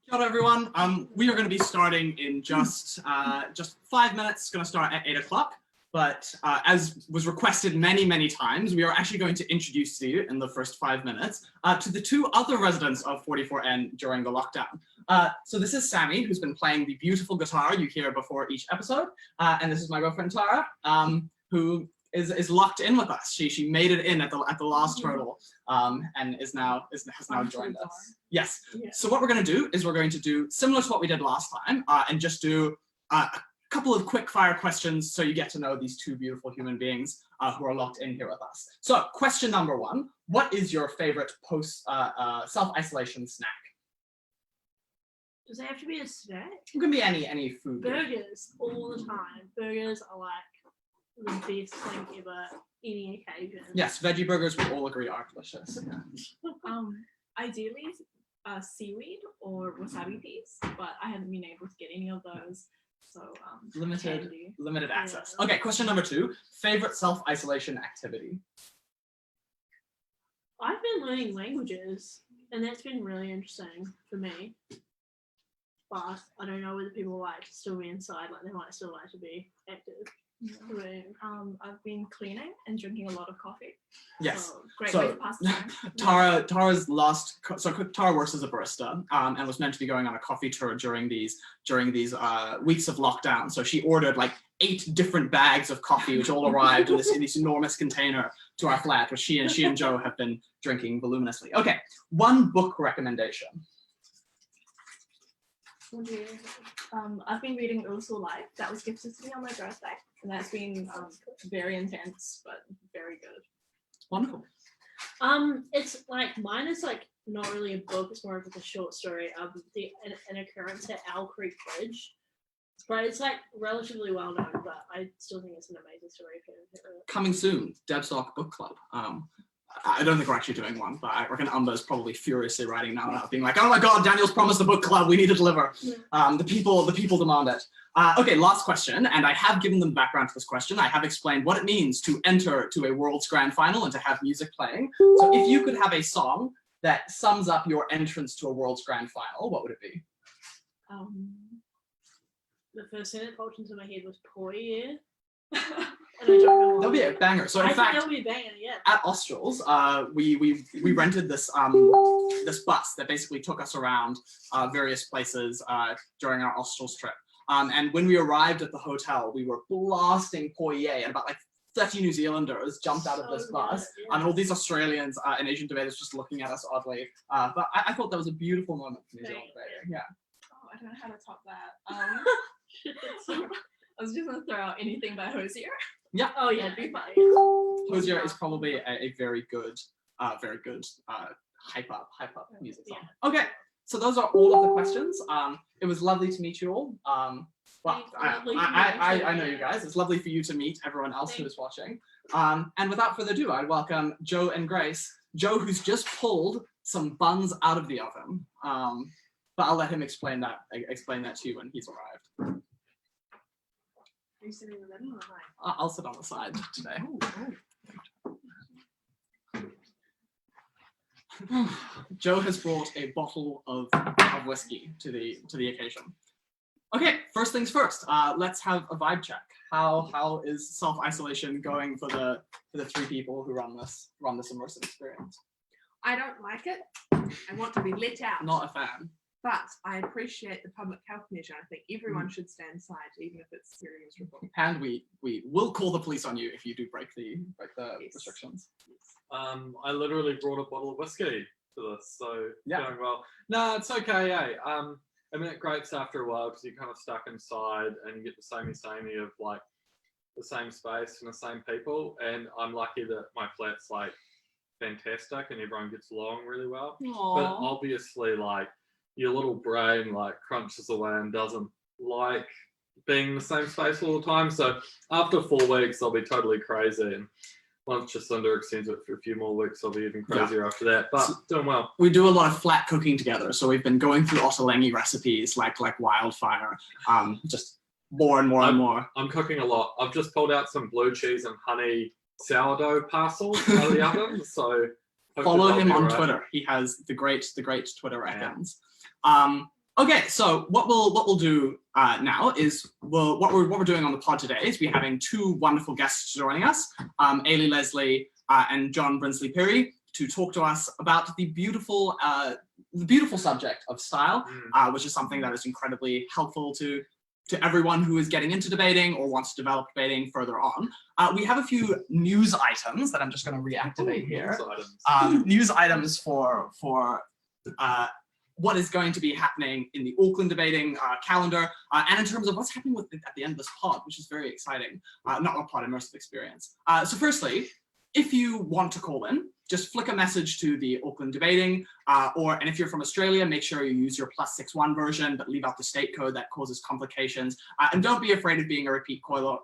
Hello everyone. We are going to be starting in just 5 minutes. It's going to start at 8 o'clock. But as was requested many times, we are actually going to introduce you in the first 5 minutes to the two other residents of 44N during the lockdown. So this is Sammy, who's been playing the beautiful guitar you hear before each episode, and this is my girlfriend Tara, who is locked in with us. She made it in at the last hurdle, and has now joined us. Yes. Yeah. So what we're going to do is we're going to do similar to what we did last time, and just do a couple of quick fire questions so you get to know these two beautiful human beings who are locked in here with us. So question number 1: what is your favorite post self-isolation snack? Does it have to be a snack? It can be any food. Burgers all the time. Burgers are like the best thing ever, any occasion. Yes, veggie burgers we all agree are delicious. Yeah. Ideally, seaweed or wasabi peas, but I haven't been able to get any of those. So limited access. Yeah. Okay, question number 2: favorite self-isolation activity? I've been learning languages, and that's been really interesting for me. But I don't know whether people like to still be inside, like they might still like to be active. Yeah. I've been cleaning and drinking a lot of coffee. Yes. So, great way to pass the Tara time. Tara works as a barista and was meant to be going on a coffee tour during these weeks of lockdown. So she ordered like 8 different bags of coffee, which all arrived in this enormous container to our flat, which she and Joe have been drinking voluminously. Okay, one book recommendation. I've been reading Also Life. That was gifted to me on my birthday, and that's been very intense but very good. Wonderful. It's like mine is like not really a book. It's more of like a short story of an occurrence at Owl Creek Bridge. But it's like relatively well known, but I still think it's an amazing story. Coming soon, Debstock Book Club. I don't think we're actually doing one, but I reckon Umber's probably furiously writing now out, being like, "Oh my God, Daniel's promised a book club. We need to deliver." Yeah. The people demand it. Okay, last question, and I have given them background to this question. I have explained what it means to enter to a World's Grand Final and to have music playing. So if you could have a song that sums up your entrance to a World's Grand Final, what would it be? The first thing that popped into my head was "Poirier." And I don't know. That'll be a banger. So in fact, that'll be a banger, yeah. At Australs, we rented this this bus that basically took us around various places during our Australs trip. And when we arrived at the hotel, we were blasting Poirier, and about like 30 New Zealanders jumped out of this bus, and all these Australians and Asian debaters just looking at us oddly. But I thought that was a beautiful moment for New Zealand debating. Yeah. Oh, I don't know how to top that. I was just gonna throw out anything by Hosier. Yeah. Oh yeah, be fine. Hosier is probably a very good hype up music song. Yeah. Okay, so those are all of the questions. It was lovely to meet you all. Well, I know you guys. It's lovely for you to meet everyone else who is watching. And without further ado, I welcome Joe and Grace. Joe, who's just pulled some buns out of the oven. But I'll let him explain that to you when he's arrived. you sitting in the middle or am I? I'll sit on the side today. Joe has brought a bottle of whiskey to the occasion. Okay, first things first. Let's have a vibe check. How is self-isolation going for the three people who run this immersive experience? I don't like it. I want to be let out. Not a fan. But I appreciate the public health measure. I think everyone should stay inside, even if it's very miserable. And we will call the police on you if you do break the Yes. restrictions. I literally brought a bottle of whiskey to this, so Yeah. going well. No, it's okay. I mean, it grates after a while because you're kind of stuck inside and you get the samey of like the same space and the same people. And I'm lucky that my flat's like fantastic and everyone gets along really well. Aww. But obviously, like your little brain like crunches away and doesn't like being in the same space all the time. So after 4 weeks, I'll be totally crazy. And once Jacinda extends it for a few more weeks, I'll be even crazier after that. But doing well. We do a lot of flat cooking together, so we've been going through Ottolenghi recipes like wildfire. Just more and more and more. I'm cooking a lot. I've just pulled out some blue cheese and honey sourdough parcels out of the oven. So Follow him on right. Twitter. He has the great Twitter icons. Okay, so what we'll do now is what we're doing on the pod today is we're having 2 wonderful guests joining us, Ailidh Leslie and John Brinsley Perry, to talk to us about the beautiful subject of style, which is something that is incredibly helpful to everyone who is getting into debating or wants to develop debating further on. We have a few news items that I'm just going to reactivate here. News items for what is going to be happening in the Auckland debating calendar, and in terms of what's happening at the end of this pod, which is very exciting. Not a pod, immersive experience. So firstly, if you want to call in, just flick a message to the Auckland debating, and if you're from Australia, make sure you use your +61 version, but leave out the state code that causes complications. And don't be afraid of being a repeat caller.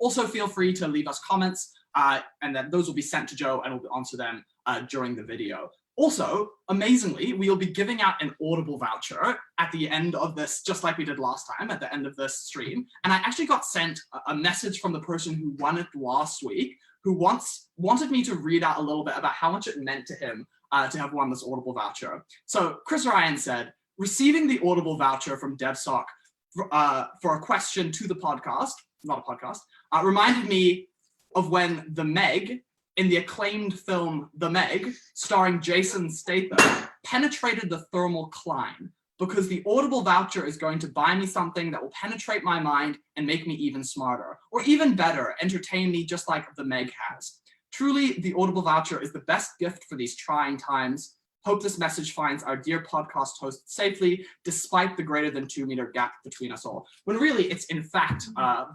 Also, feel free to leave us comments, and then those will be sent to Joe, and we'll answer them during the video. Also, amazingly, we'll be giving out an Audible voucher at the end of this, just like we did last time, at the end of this stream. And I actually got sent a message from the person who won it last week, who wanted me to read out a little bit about how much it meant to him to have won this Audible voucher. So Chris Ryan said, receiving the Audible voucher from DevSoc for a question to the podcast, not a podcast, reminded me of when The Meg, in the acclaimed film The Meg, starring Jason Statham, penetrated the thermal climb, because the Audible voucher is going to buy me something that will penetrate my mind and make me even smarter, or even better, entertain me just like The Meg has. Truly, the Audible voucher is the best gift for these trying times. Hope this message finds our dear podcast host safely, despite the greater than 2 meter gap between us all. When really it's in fact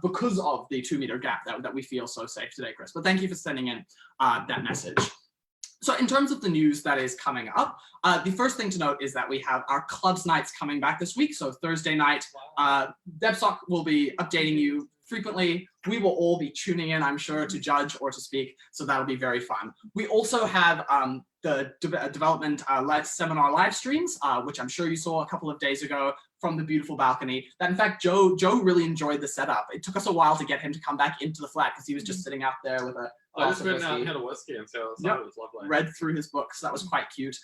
because of the 2 meter gap that we feel so safe today, Chris. But thank you for sending in that message. So in terms of the news that is coming up, the first thing to note is that we have our clubs nights coming back this week. So Thursday night, DevSoc will be updating you frequently. We will all be tuning in, I'm sure, to judge or to speak. So that'll be very fun. We also have the development seminar live streams, which I'm sure you saw a couple of days ago from the beautiful balcony. That in fact, Joe really enjoyed the setup. It took us a while to get him to come back into the flat because he was just sitting out there with a I just went whiskey. out and had a whiskey and so it was lovely. Read through his books. That was quite cute.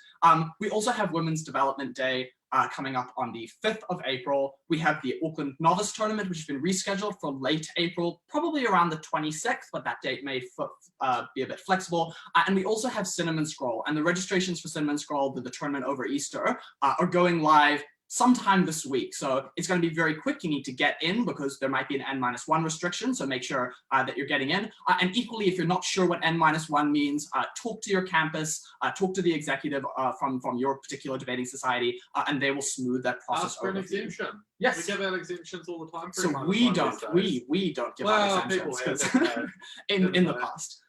We also have Women's Development Day coming up on the 5th of April. We have the Auckland Novice Tournament, which has been rescheduled for late April, probably around the 26th, but that date may be a bit flexible. And we also have Cinnamon Scroll, and the registrations for Cinnamon Scroll, the tournament over Easter, are going live sometime this week. So it's going to be very quick. You need to get in because there might be an N-1 restriction. So make sure that you're getting in. And equally, if you're not sure what N-1 means, talk to your campus, talk to the executive from your particular debating society, and they will smooth that process Ask for an over for you. exemption. Yes. We give out exemptions all the time. For So N-1 we these don't days. we don't give Well, out exemptions people have, 'cause don't in the they? past.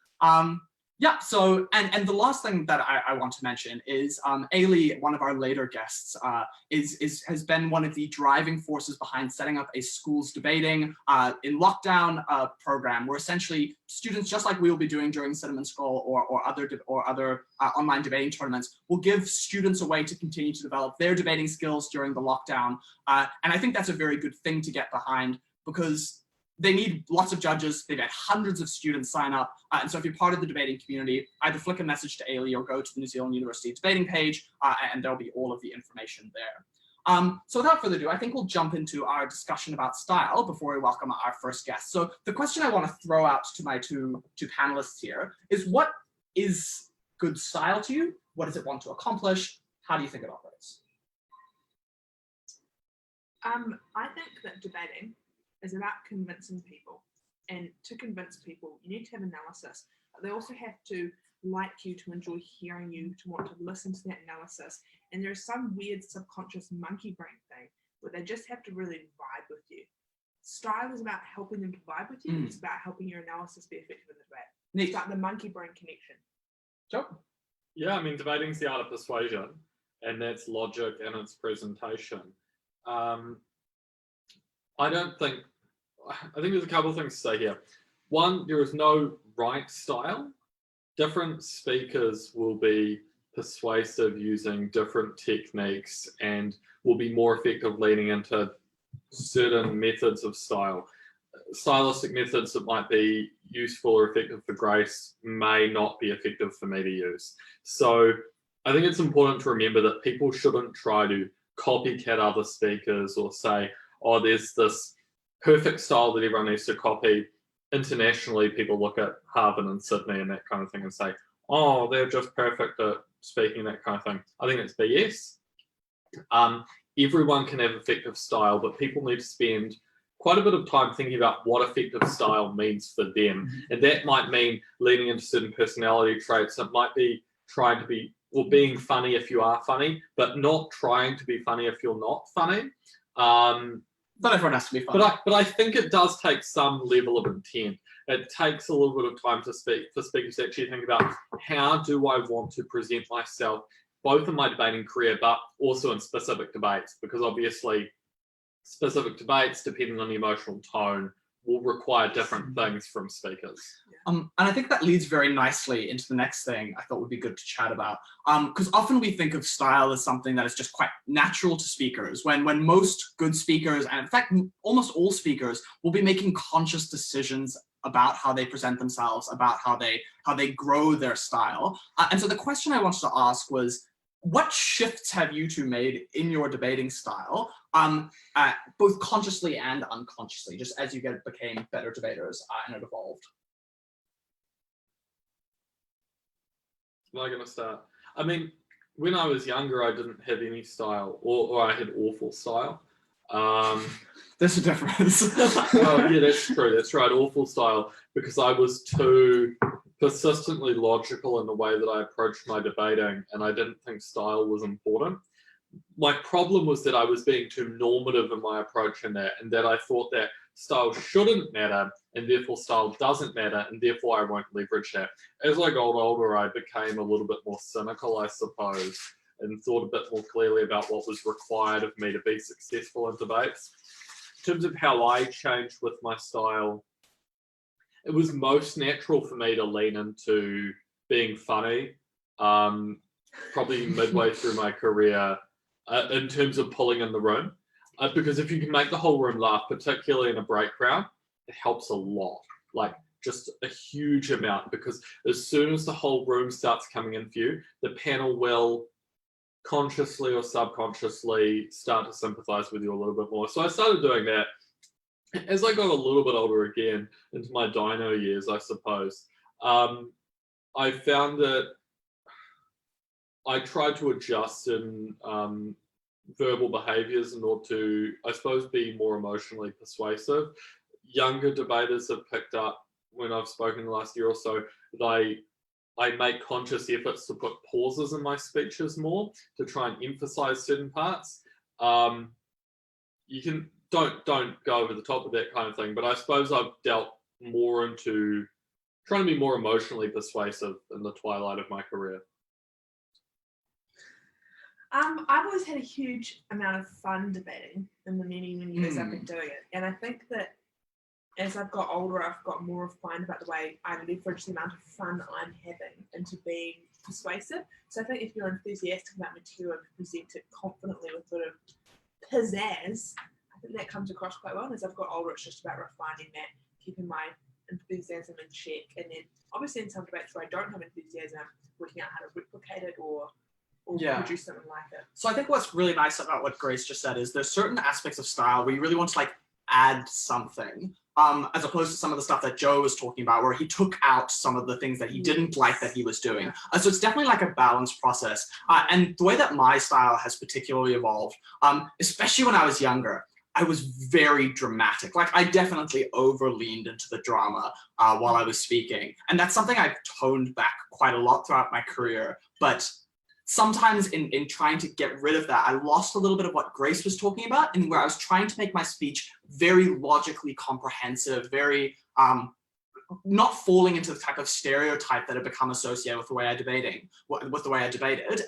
Yeah, so, and the last thing that I want to mention is Ailidh, one of our later guests, has been one of the driving forces behind setting up a schools debating in lockdown program where essentially students, just like we will be doing during Cinnamon Scroll or other online debating tournaments, will give students a way to continue to develop their debating skills during the lockdown. And I think that's a very good thing to get behind because they need lots of judges. They've had hundreds of students sign up. And so if you're part of the debating community, either flick a message to Ailidh or go to the New Zealand University debating page, and there'll be all of the information there. So without further ado, I think we'll jump into our discussion about style before we welcome our first guest. So the question I want to throw out to my two panelists here is, what is good style to you? What does it want to accomplish? How do you think it operates? I think that debating is about convincing people. And to convince people, you need to have analysis. But they also have to like you, to enjoy hearing you, to want to listen to that analysis. And there's some weird subconscious monkey brain thing where they just have to really vibe with you. Style is about helping them to vibe with you. It's about helping your analysis be effective in the debate. It's like the monkey brain connection. Joe? Yeah, I mean, debating's the art of persuasion, and that's logic and its presentation. I think there's a couple of things to say here. One, there is no right style. Different speakers will be persuasive using different techniques and will be more effective leaning into certain methods of style. Stylistic methods that might be useful or effective for Grace may not be effective for me to use. So I think it's important to remember that people shouldn't try to copycat other speakers or say, oh, there's this perfect style that everyone needs to copy. Internationally, people look at Harvard and Sydney and that kind of thing and say, oh, they're just perfect at speaking, that kind of thing. I think it's BS. Everyone can have effective style, but people need to spend quite a bit of time thinking about what effective style means for them. And that might mean leaning into certain personality traits. It might be trying to be, or being funny if you are funny, but not trying to be funny if you're not funny. Not everyone has to be funny. But I think it does take some level of intent. It takes a little bit of time for speakers to actually think about, how do I want to present myself, both in my debating career, but also in specific debates, because obviously specific debates, depending on the emotional tone, will require different things from speakers. And I think that leads very nicely into the next thing I thought would be good to chat about. Because often we think of style as something that is just quite natural to speakers, when most good speakers, and in fact, almost all speakers, will be making conscious decisions about how they present themselves, about how they grow their style. And so the question I wanted to ask was, what shifts have you two made in your debating style, both consciously and unconsciously, just as you became better debaters and it evolved? Am I going to start? I mean, when I was younger, I didn't have any style, or I had awful style. There's a difference. Oh, yeah, that's true. That's right, awful style, because I was too persistently logical in the way that I approached my debating, and I didn't think style was important. My problem was that I was being too normative in my approach in that, and that I thought that style shouldn't matter, and therefore style doesn't matter, and therefore I won't leverage that. As I got older, I became a little bit more cynical, I suppose, and thought a bit more clearly about what was required of me to be successful in debates. In terms of how I changed with my style, it was most natural for me to lean into being funny, probably midway through my career, in terms of pulling in the room. Because if you can make the whole room laugh, particularly in a break crowd, it helps a lot, like just a huge amount, because as soon as the whole room starts coming in view, the panel will consciously or subconsciously start to sympathize with you a little bit more. So I started doing that. As I got a little bit older again, into my dino years, I suppose, I found that I tried to adjust in verbal behaviors in order to, I suppose, be more emotionally persuasive. Younger debaters have picked up, when I've spoken the last year or so, that I make conscious efforts to put pauses in my speeches more, to try and emphasize certain parts. You can don't go over the top of that kind of thing, but I suppose I've dealt more into trying to be more emotionally persuasive in the twilight of my career. I've always had a huge amount of fun debating in the many years I've been doing it, and I think that as I've got older, I've got more refined about the way I leverage the amount of fun I'm having into being persuasive. So I think if you're enthusiastic about material and present it confidently with sort of pizzazz, I think that comes across quite well. And as I've got older, it's just about refining that, keeping my enthusiasm in check, and then obviously in some debates where I don't have enthusiasm, working out how to replicate it or Yeah. produce something like it. So I think what's really nice about what Grace just said is there's certain aspects of style where you really want to like add something, as opposed to some of the stuff that Joe was talking about, where he took out some of the things that he didn't like that he was doing. Yeah. So it's definitely like a balanced process. And the way that my style has particularly evolved, especially when I was younger, I was very dramatic. Like I definitely overleaned into the drama while I was speaking. And that's something I've toned back quite a lot throughout my career. But sometimes in trying to get rid of that, I lost a little bit of what Grace was talking about, and where I was trying to make my speech very logically comprehensive, very not falling into the type of stereotype that had become associated with the way I debated.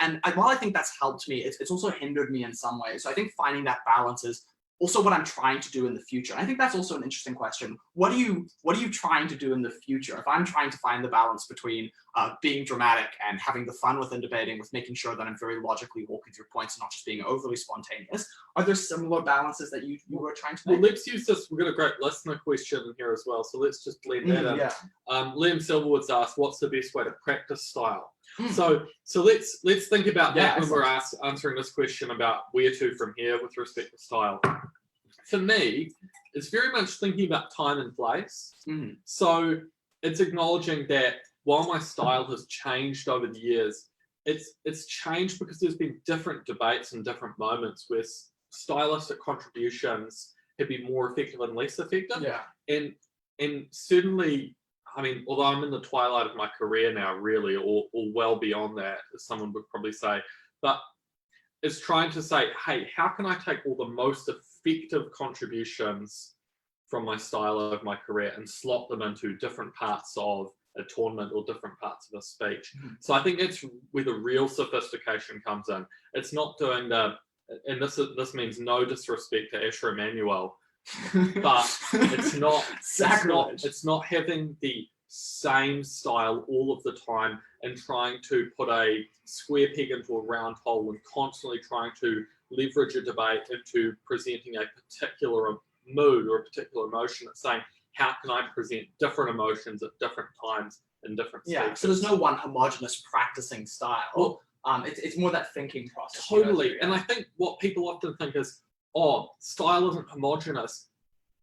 And while I think that's helped me, it's also hindered me in some ways. So I think finding that balance is also what I'm trying to do in the future. And I think that's also an interesting question. What are you trying to do in the future? If I'm trying to find the balance between being dramatic and having the fun within debating, with making sure that I'm very logically walking through points and not just being overly spontaneous, are there similar balances that you were trying to Well, make? let's use this. We've got a great listener question in here as well, so let's just blend that in. Yeah. Liam Silverwood's asked, "What's the best way to practice style?" Mm. So let's think about that when we're excellent. answering this question about where to from here with respect to style. For me, it's very much thinking about time and place. Mm. So it's acknowledging that while my style has changed over the years, it's changed because there's been different debates and different moments where stylistic contributions have been more effective and less effective. Yeah. And certainly, I mean, although I'm in the twilight of my career now, really, or well beyond that, as someone would probably say, but it's trying to say, hey, how can I take all the most effective contributions from my style of my career and slot them into different parts of a tournament or different parts of a speech? Mhm. So I think that's where the real sophistication comes in. It's not doing and this means no disrespect to Asher Emanuel, but it's not having the same style all of the time and trying to put a square peg into a round hole and constantly trying to leverage a debate into presenting a particular mood or a particular emotion. It's saying, how can I present different emotions at different times in different Yeah. speeches? So there's no one homogenous practicing style. Well, it's more that thinking process. totally. And I think what people often think is, oh, style isn't homogenous.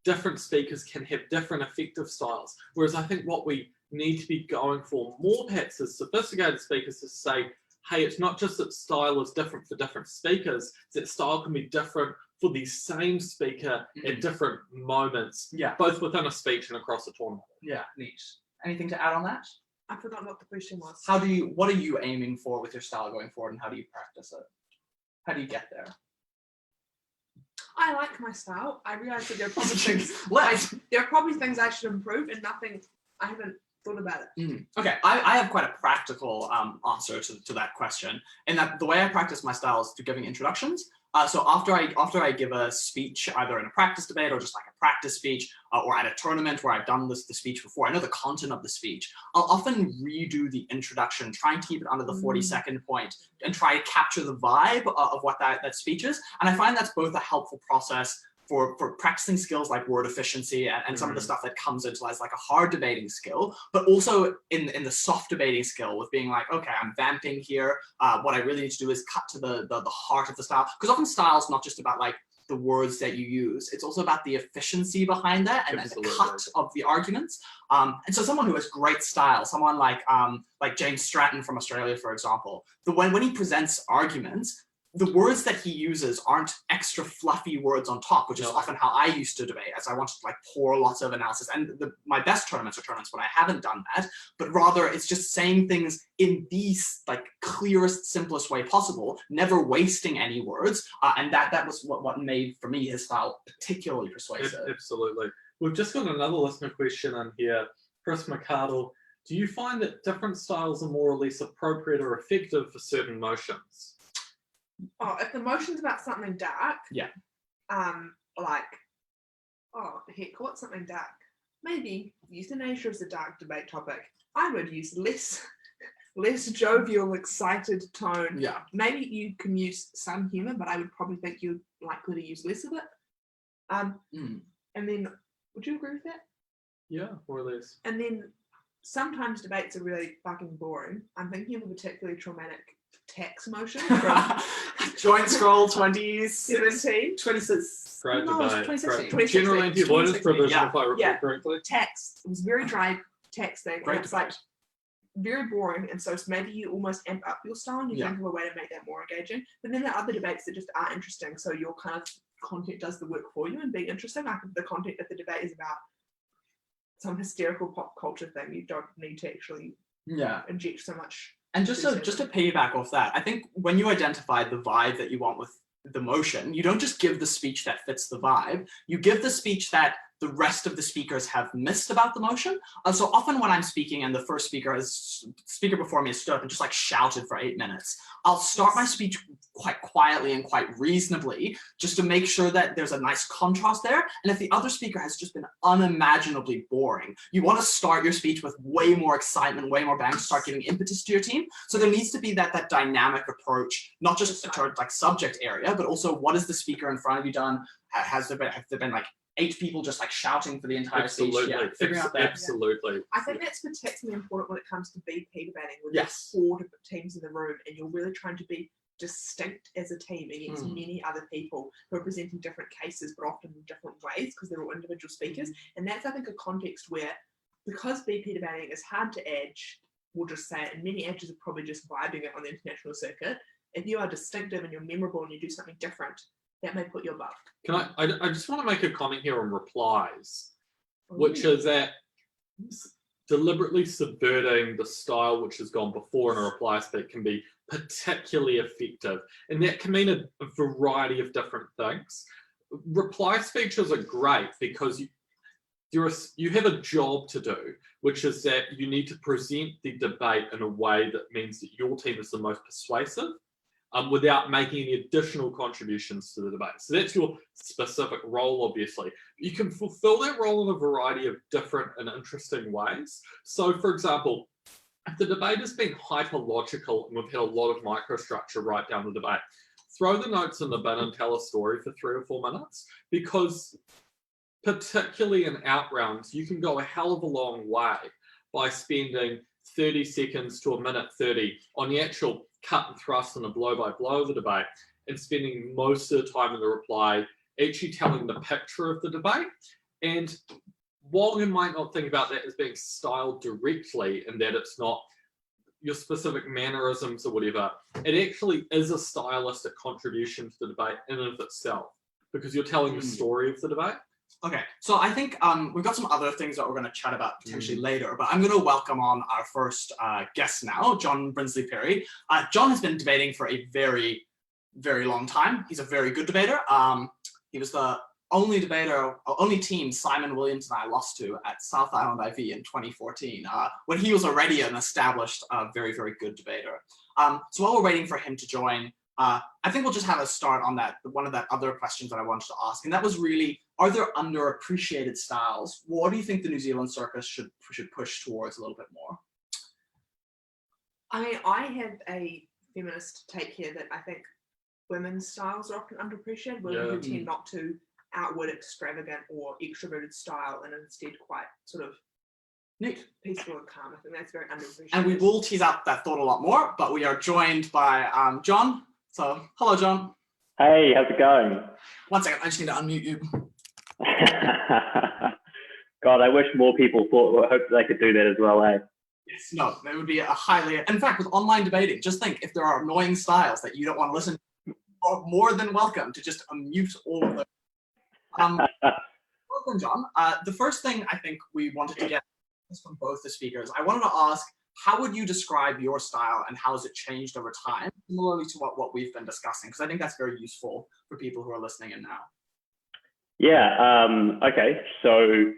Different speakers can have different effective styles. Whereas I think what we need to be going for more perhaps as sophisticated speakers is to say, hey, it's not just that style is different for different speakers, it's that style can be different for the same speaker at different moments, Yeah. both within a speech and across a tournament. Yeah. Neat. Anything to add on that? I forgot what the question was. What are you aiming for with your style going forward, and how do you practice it? How do you get there? I like my style. I realise that there are probably things Let's. there are probably things I should improve, and nothing I haven't thought about it. Okay, I have quite a practical answer to that question, in that the way I practice my style is through giving introductions. So after I give a speech, either in a practice debate or just like a practice speech, or at a tournament where I've done the speech before, I know the content of the speech, I'll often redo the introduction, trying to keep it under the 40-second point and try to capture the vibe of what that speech is. And I find that's both a helpful process for practicing skills like word efficiency and some of the stuff that comes into as like a hard debating skill, but also in the soft debating skill with being like, okay, I'm vamping here. What I really need to do is cut to the heart of the style, because often style is not just about like the words that you use. It's also about the efficiency behind that and the cut of the arguments. And so someone who has great style, someone like James Stratton from Australia, for example, when he presents arguments, the words that he uses aren't extra fluffy words on top, which is often how I used to debate, as I wanted to like pour lots of analysis. And my best tournaments are tournaments when I haven't done that, but rather it's just saying things in the like clearest, simplest way possible, never wasting any words. And that was what made, for me, his style particularly persuasive. Absolutely. We've just got another listener question in here. Chris McCardle, do you find that different styles are more or less appropriate or effective for certain motions? Oh, if the motion's about something dark, like, oh heck, what's something dark? Maybe euthanasia is a dark debate topic. I would use less jovial, excited tone. Yeah. Maybe you can use some humour, but I would probably think you're likely to use less of it. Mm. And then, would you agree with that? Yeah, more or less. And then sometimes debates are really fucking boring. I'm thinking of a particularly traumatic tax motion from Joint scroll 20s. 17. 26. Great No, it's debate. 2016. Great. General anti-avoidance 2016, provision, yeah. if I recall Yeah. correctly. Tax. It was very dry tax thing. Great And it's like debate. very boring. And so maybe you almost amp up your style and you Yeah. think of a way to make that more engaging. But then there are other debates that just are interesting. So your kind of content does the work for you and being interesting. Like if the content of the debate is about some hysterical pop culture thing, you don't need to actually Yeah. inject so much. And just to piggyback off that, I think when you identify the vibe that you want with the motion, you don't just give the speech that fits the vibe, you give the speech that the rest of the speakers have missed about the motion. So often when I'm speaking and the first speaker before me has stood up and just like shouted for 8 minutes, I'll start my speech quite quietly and quite reasonably just to make sure that there's a nice contrast there. And if the other speaker has just been unimaginably boring, you want to start your speech with way more excitement, way more bang, start giving impetus to your team. So there needs to be that dynamic approach, not just toward like subject area, but also what has the speaker in front of you done? Have there been like 8 people just like shouting for the entire Absolutely. speech? Yeah, figuring out that. Absolutely. I think that's particularly important when it comes to BP debating, with Yes. 4 different teams in the room, and you're really trying to be distinct as a team against many other people who are presenting different cases, but often in different ways because they're all individual speakers. And that's, I think, a context where, because BP debating is hard to edge, we'll just say it, and many edges are probably just vibing it on the international circuit. If you are distinctive and you're memorable and you do something different, that may put you above. Can I just want to make a comment here on replies, which is that deliberately subverting the style which has gone before in a reply speak can be particularly effective. And that can mean a variety of different things. Reply speeches are great because you have a job to do, which is that you need to present the debate in a way that means that your team is the most persuasive, without making any additional contributions to the debate. So that's your specific role, obviously. You can fulfill that role in a variety of different and interesting ways. So, for example, if the debate has been hyperlogical and we've had a lot of microstructure right down the debate, throw the notes in the bin and tell a story for 3 or 4 minutes, because particularly in out rounds, you can go a hell of a long way by spending 30 seconds to a minute 30 on the actual cut and thrust and a blow by blow of the debate, and spending most of the time in the reply actually telling the picture of the debate. And while you might not think about that as being styled directly and that it's not your specific mannerisms or whatever, it actually is a stylistic contribution to the debate in and of itself, because you're telling the story of the debate. Okay, so I think we've got some other things that we're going to chat about potentially later, but I'm going to welcome on our first guest now, John Brinsley Perry. John has been debating for a very, very long time. He's a very good debater. He was the only team Simon Williams and I lost to at South Island IV in 2014, when he was already an established, very, very good debater. So while we're waiting for him to join, I think we'll just have a start on that, one of that other questions that I wanted to ask, and that was really, are there underappreciated styles? What do you think the New Zealand circus should push towards a little bit more? I mean, I have a feminist take here that I think women's styles are often underappreciated. Women who tend not to outward, extravagant, or extroverted style, and instead quite sort of Neat. peaceful and calm. I think that's very underappreciated. And we will tease out that thought a lot more, but we are joined by John. So, hello, John. Hey, how's it going? 1 second, I just need to unmute you. God, I wish more people hoped they could do that as well, eh? Yes, no, that would be a highly, in fact, with online debating, just think if there are annoying styles that you don't want to listen to, you're more than welcome to just unmute all of them. Welcome, John. The first thing I think we wanted to get from both the speakers, I wanted to ask, how would you describe your style and how has it changed over time, similarly to what we've been discussing? Because I think that's very useful for people who are listening in now. Yeah, okay. So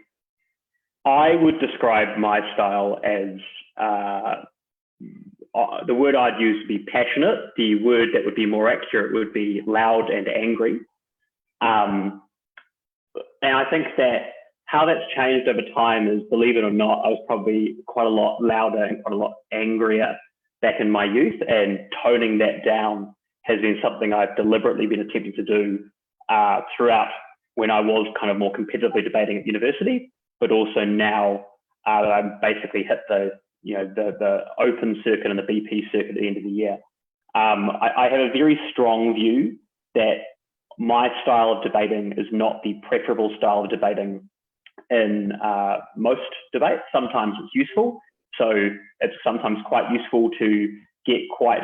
I would describe my style as, the word I'd use would be passionate. The word that would be more accurate would be loud and angry. And I think that how that's changed over time is, believe it or not, I was probably quite a lot louder and quite a lot angrier back in my youth, and toning that down has been something I've deliberately been attempting to do throughout when I was kind of more competitively debating at university, but also now I basically hit the open circuit and the BP circuit at the end of the year. I have a very strong view that my style of debating is not the preferable style of debating in most debates. Sometimes it's useful. So it's sometimes quite useful to get quite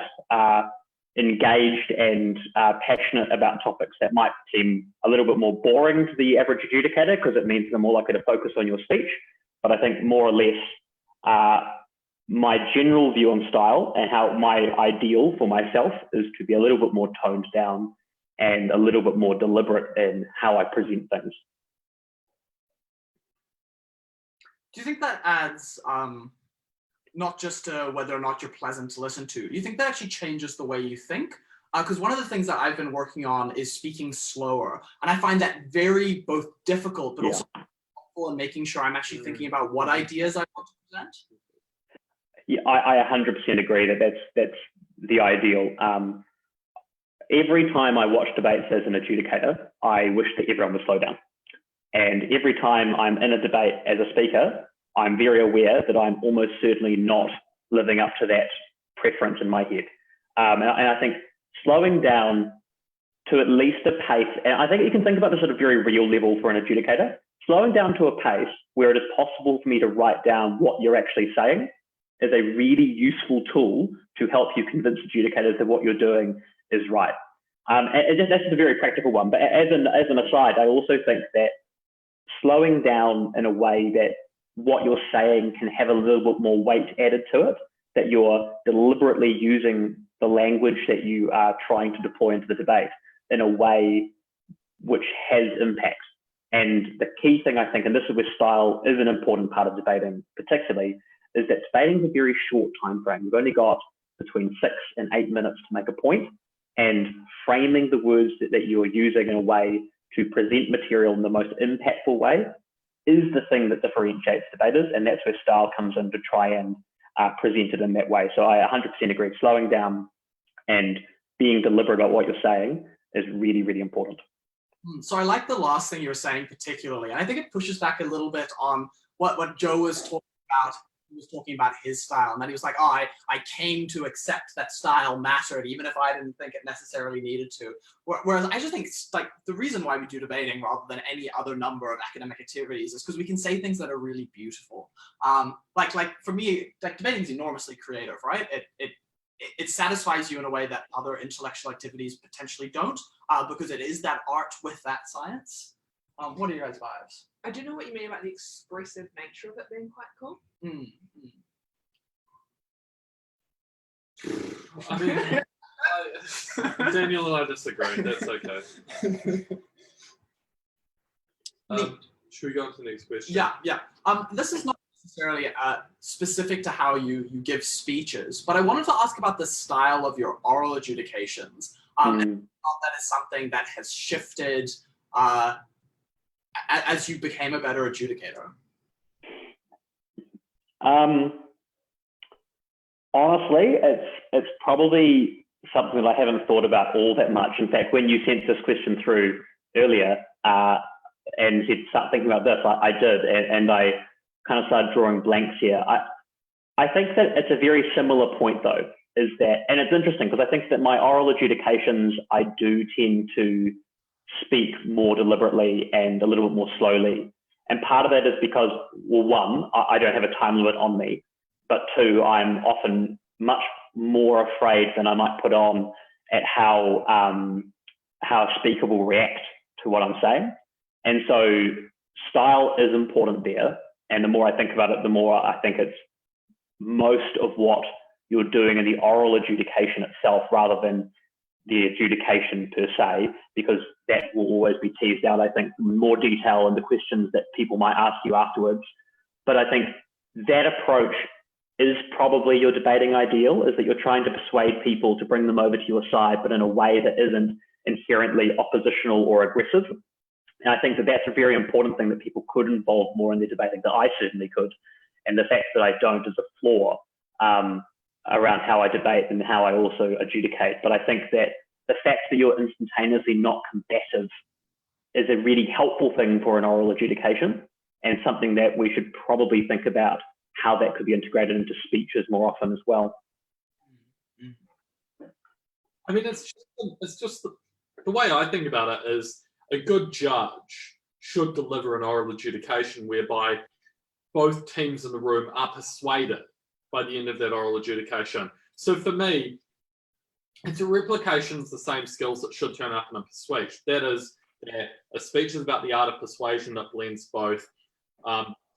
engaged and passionate about topics that might seem a little bit more boring to the average adjudicator, because it means they're more likely to focus on your speech. But I think more or less my general view on style and how my ideal for myself is to be a little bit more toned down and a little bit more deliberate in how I present things. Do you think that adds not just to whether or not you're pleasant to listen to? Do you think that actually changes the way you think? Because one of the things that I've been working on is speaking slower, and I find that very both difficult, but also helpful in making sure I'm actually thinking about what ideas I want to present. Yeah, I 100% agree that that's the ideal. Every time I watch debates as an adjudicator, I wish that everyone would slow down. And every time I'm in a debate as a speaker, I'm very aware that I'm almost certainly not living up to that preference in my head. And I think slowing down to at least a pace, and I think you can think about this at a very real level for an adjudicator, slowing down to a pace where it is possible for me to write down what you're actually saying is a really useful tool to help you convince adjudicators that what you're doing is right. And that's just a very practical one. But as an aside, I also think that slowing down in a way that what you're saying can have a little bit more weight added to it, that you're deliberately using the language that you are trying to deploy into the debate in a way which has impact. And the key thing, I think, and this is where style is an important part of debating particularly, is that debating is a very short time frame. You've only got between 6 and 8 minutes to make a point, and framing the words that you're using in a way to present material in the most impactful way is the thing that differentiates debaters, and that's where style comes in to try and present it in that way. So I 100% agree. Slowing down and being deliberate about what you're saying is really, really important. So I like the last thing you were saying particularly. And I think it pushes back a little bit on what Joe was talking about. He was talking about his style, and then he was like, oh, I came to accept that style mattered, even if I didn't think it necessarily needed to. Whereas I just think it's like the reason why we do debating rather than any other number of academic activities is because we can say things that are really beautiful. Like for me, like debating is enormously creative, right? It satisfies you in a way that other intellectual activities potentially don't, because it is that art with that science. What are your guys' vibes? I do know what you mean about the expressive nature of it being quite cool. I mean, Daniel and I disagree. That's okay. Should we go on to the next question? Yeah. This is not necessarily specific to how you give speeches, but I wanted to ask about the style of your oral adjudications. And that is something that has shifted as you became a better adjudicator. Honestly, it's probably something that I haven't thought about all that much. In fact, when you sent this question through earlier and said start thinking about this, I did, and I kind of started drawing blanks here. I think that it's a very similar point though, is that, and it's interesting because I think that my oral adjudications, I do tend to speak more deliberately and a little bit more slowly. And part of that is because, well, one, I don't have a time limit on me, but two, I'm often much more afraid than I might put on at how a speaker will react to what I'm saying. And so style is important there. And the more I think about it, the more I think it's most of what you're doing in the oral adjudication itself rather than the adjudication per se, because that will always be teased out, I think, more detail in the questions that people might ask you afterwards. But I think that approach is probably your debating ideal, is that you're trying to persuade people to bring them over to your side, but in a way that isn't inherently oppositional or aggressive. And I think that that's a very important thing that people could involve more in their debating, that I certainly could. And the fact that I don't is a flaw around how I debate and how I also adjudicate. But I think that the fact that you're instantaneously not combative is a really helpful thing for an oral adjudication, and something that we should probably think about how that could be integrated into speeches more often as well. I mean, it's just the way I think about it is a good judge should deliver an oral adjudication whereby both teams in the room are persuaded by the end of that oral adjudication. So for me, it's a replication of the same skills that should turn up in a speech. That is, that a speech is about the art of persuasion that blends both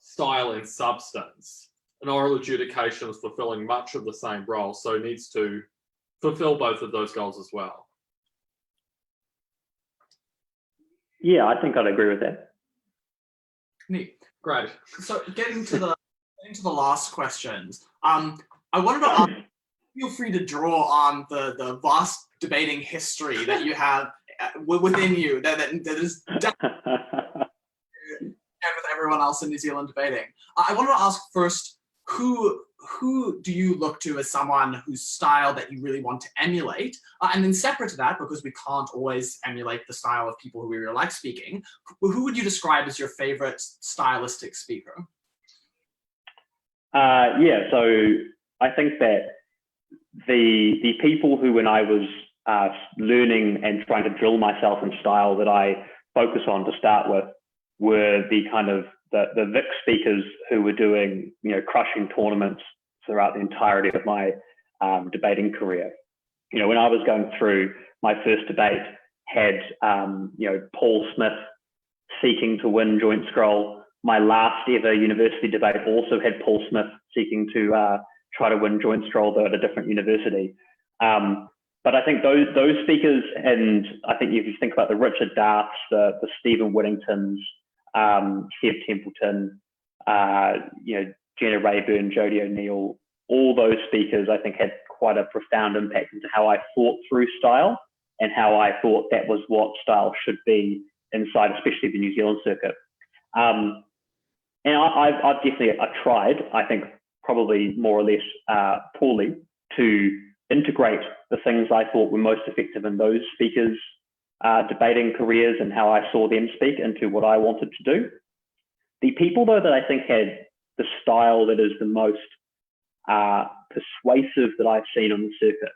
style and substance. An oral adjudication is fulfilling much of the same role, so it needs to fulfill both of those goals as well. Yeah, I think I'd agree with that. Neat. Great. So getting to the last questions, I wanted to ask, feel free to draw on the vast debating history that you have within you that is definitely with everyone else in New Zealand debating. I wanted to ask first, who do you look to as someone whose style that you really want to emulate? And then separate to that, because we can't always emulate the style of people who we really like speaking, who would you describe as your favorite stylistic speaker? Yeah, so I think that the people who, when I was learning and trying to drill myself in style, that I focus on to start with were the kind of the Vic speakers who were doing, crushing tournaments throughout the entirety of my debating career. When I was going through my first debate, had Paul Smith seeking to win joint scroll. My last ever university debate also had Paul Smith seeking to try to win joint scroll, though at a different university. But I think those speakers, and I think if you think about the Richard Darths, the Stephen Whittingtons, Seb Templeton, Jenna Rayburn, Jodie O'Neill, all those speakers I think had quite a profound impact into how I thought through style and how I thought that was what style should be inside, especially the New Zealand circuit. And I've definitely tried, I think probably more or less poorly, to integrate the things I thought were most effective in those speakers' debating careers and how I saw them speak into what I wanted to do. The people, though, that I think had the style that is the most persuasive that I've seen on the circuit,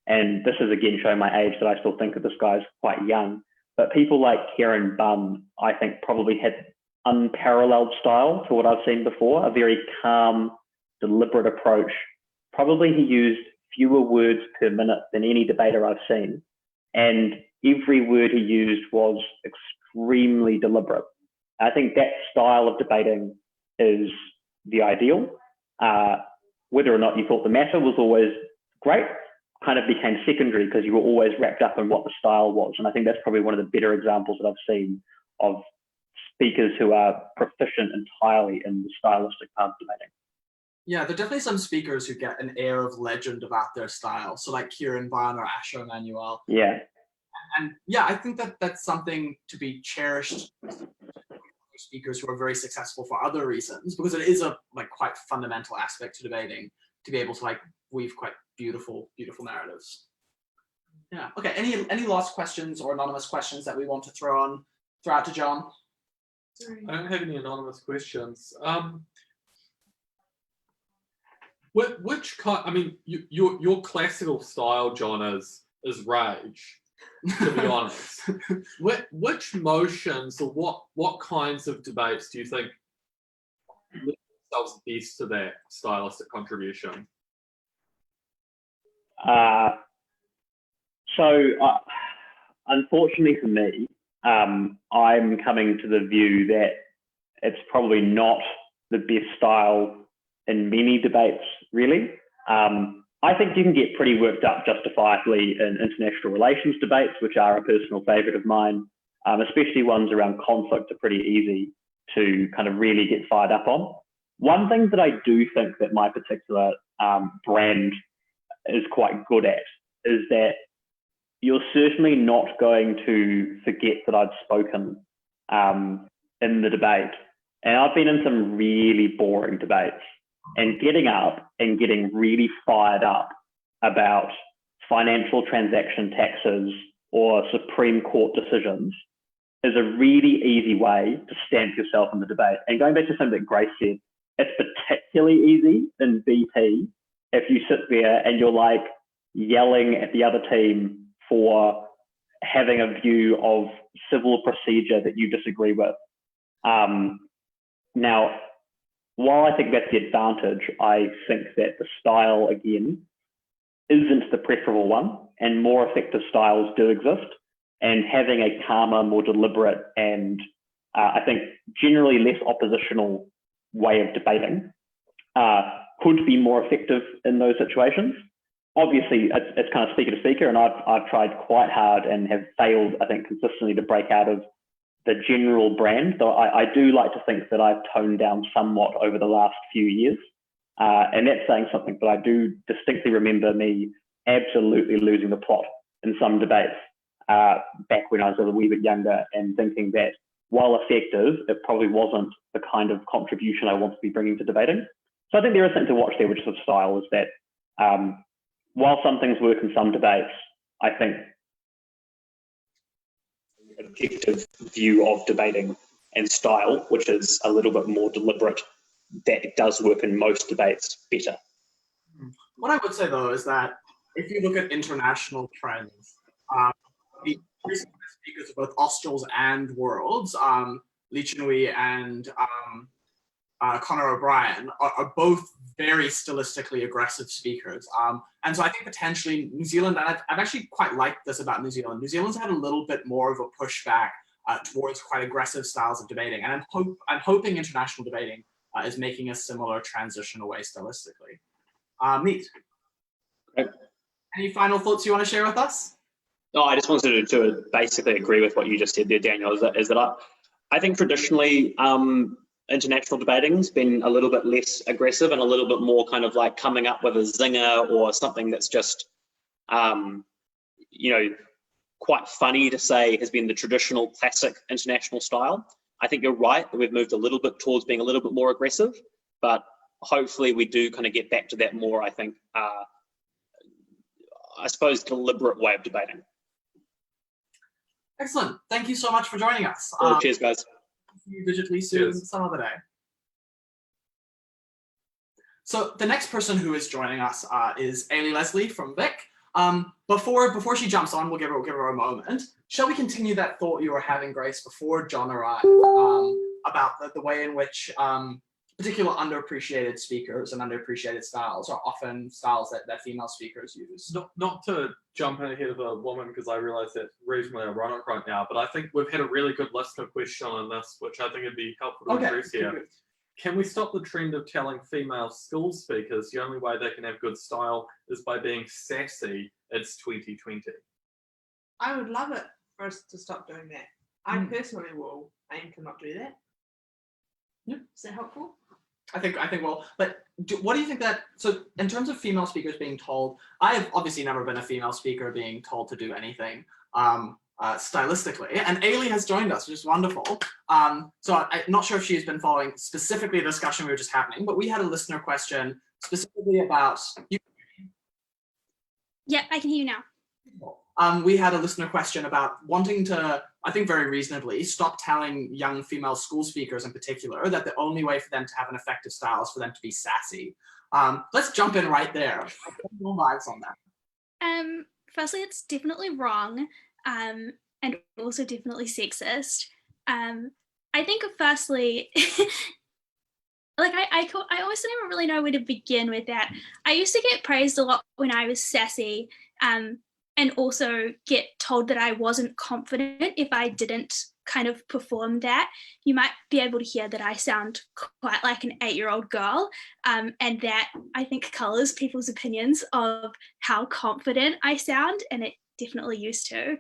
and this is again showing my age that I still think of this guy as quite young, but people like Kieran Bunn, I think probably had unparalleled style to what I've seen before, a very calm, deliberate approach. Probably he used fewer words per minute than any debater I've seen, and every word he used was extremely deliberate. I think that style of debating is the ideal. Whether or not you thought the matter was always great kind of became secondary because you were always wrapped up in what the style was. And I think that's probably one of the better examples that I've seen of speakers who are proficient entirely in the stylistic part of debating. Yeah, there are definitely some speakers who get an air of legend about their style. So like Kieran Bunn or Asher Emanuel. Yeah. And yeah, I think that that's something to be cherished. Speakers who are very successful for other reasons, because it is a quite fundamental aspect to debating to be able to weave quite beautiful narratives. Yeah. Okay. Any last questions or anonymous questions that we want to throw out to John? I don't have any anonymous questions. Which kind? I mean, your classical style, John, is rage. To be honest, which motions or what kinds of debates do you think lend themselves best to that stylistic contribution? Unfortunately for me, I'm coming to the view that it's probably not the best style in many debates, really. I think you can get pretty worked up justifiably in international relations debates, which are a personal favourite of mine, especially ones around conflict are pretty easy to kind of really get fired up on. One thing that I do think that my particular brand is quite good at is that you're certainly not going to forget that I've spoken in the debate. And I've been in some really boring debates, and getting up and getting really fired up about financial transaction taxes or Supreme Court decisions is a really easy way to stamp yourself in the debate. And going back to something that Grace said, it's particularly easy in BP if you sit there and you're like yelling at the other team for having a view of civil procedure that you disagree with. Now, while I think that's the advantage, I think that the style, again, isn't the preferable one, and more effective styles do exist. And having a calmer, more deliberate, and I think generally less oppositional way of debating could be more effective in those situations. Obviously, it's kind of speaker to speaker, and I've tried quite hard and have failed, I think, consistently to break out of the general brand, though I do like to think that I've toned down somewhat over the last few years. And that's saying something, but I do distinctly remember me absolutely losing the plot in some debates back when I was a wee bit younger, and thinking that while effective, it probably wasn't the kind of contribution I want to be bringing to debating. So I think there is something to watch there, which is of style, is that while some things work in some debates, I think objective view of debating and style, which is a little bit more deliberate, that it does work in most debates better. What I would say though is that if you look at international trends, the recent speakers of both Australs and Worlds, Lee Chinui and Conor O'Brien, are both very stylistically aggressive speakers. And so I think potentially New Zealand, and I've actually quite liked this about New Zealand, New Zealand's had a little bit more of a pushback towards quite aggressive styles of debating. And I'm hoping international debating is making a similar transition away stylistically. Meet. Okay. Any final thoughts you want to share with us? No, I just wanted to basically agree with what you just said there, Daniel, is that I think traditionally international debating's been a little bit less aggressive and a little bit more kind of like coming up with a zinger or something that's just, quite funny to say has been the traditional classic international style. I think you're right that we've moved a little bit towards being a little bit more aggressive, but hopefully we do kind of get back to that more, I think, I suppose, deliberate way of debating. Excellent. Thank you so much for joining us. Cheers, guys. See you digitally soon, Cheers. some other day. So the next person who is joining us is Ailidh Leslie from Vic. Before she jumps on, we'll give her a moment. Shall we continue that thought you were having, Grace, before John arrived, about the way in which particular underappreciated speakers and underappreciated styles are often styles that female speakers use? Not to jump in ahead of a woman, because I realise that's reasonably ironic right now, but I think we've had a really good listener question on this, which I think would be helpful to address here. Good. Can we stop the trend of telling female school speakers the only way they can have good style is by being sassy? It's 2020. I would love it for us to stop doing that. I personally will aim to not do that. Yeah. Is that helpful? I think well, but what do you think that, so in terms of female speakers being told, I have obviously never been a female speaker being told to do anything stylistically, and Ailidh has joined us, which is wonderful. So I'm not sure if she's been following specifically the discussion we were just having, but we had a listener question specifically about, Yeah, I can hear you now. we had a listener question about wanting to, I think very reasonably, stop telling young female school speakers in particular that the only way for them to have an effective style is for them to be sassy. Let's jump in right there. Your vibes on that? Firstly, it's definitely wrong, and also definitely sexist. I think firstly, like I always didn't really know where to begin with that. I used to get praised a lot when I was sassy, and also get told that I wasn't confident if I didn't kind of perform that. You might be able to hear that I sound quite like an 8-year-old girl, and that I think colours people's opinions of how confident I sound, and it definitely used to.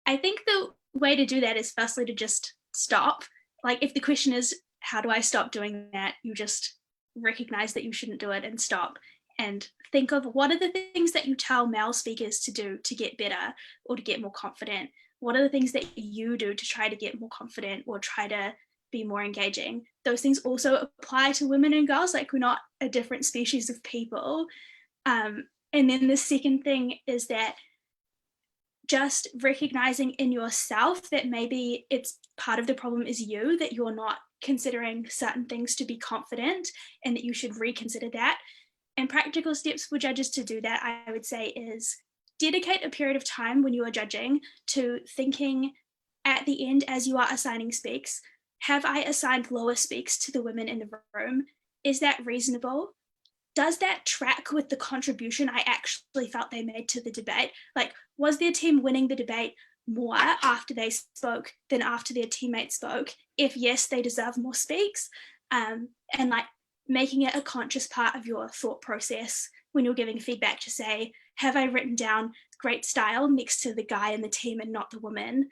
I think the way to do that is firstly to just stop. Like if the question is, how do I stop doing that? You just recognise that you shouldn't do it and stop. And think of what are the things that you tell male speakers to do to get better or to get more confident? What are the things that you do to try to get more confident or try to be more engaging? Those things also apply to women and girls, like we're not a different species of people. And then the second thing is that just recognizing in yourself that maybe it's part of the problem is you, that you're not considering certain things to be confident and that you should reconsider that. And practical steps for judges to do that, I would say, is dedicate a period of time when you are judging to thinking at the end as you are assigning speaks, have I assigned lower speaks to the women in the room? Is that reasonable? Does that track with the contribution I actually felt they made to the debate? Like, was their team winning the debate more after they spoke than after their teammates spoke? If yes, they deserve more speaks. And like making it a conscious part of your thought process when you're giving feedback to say, have I written down great style next to the guy in the team and not the woman?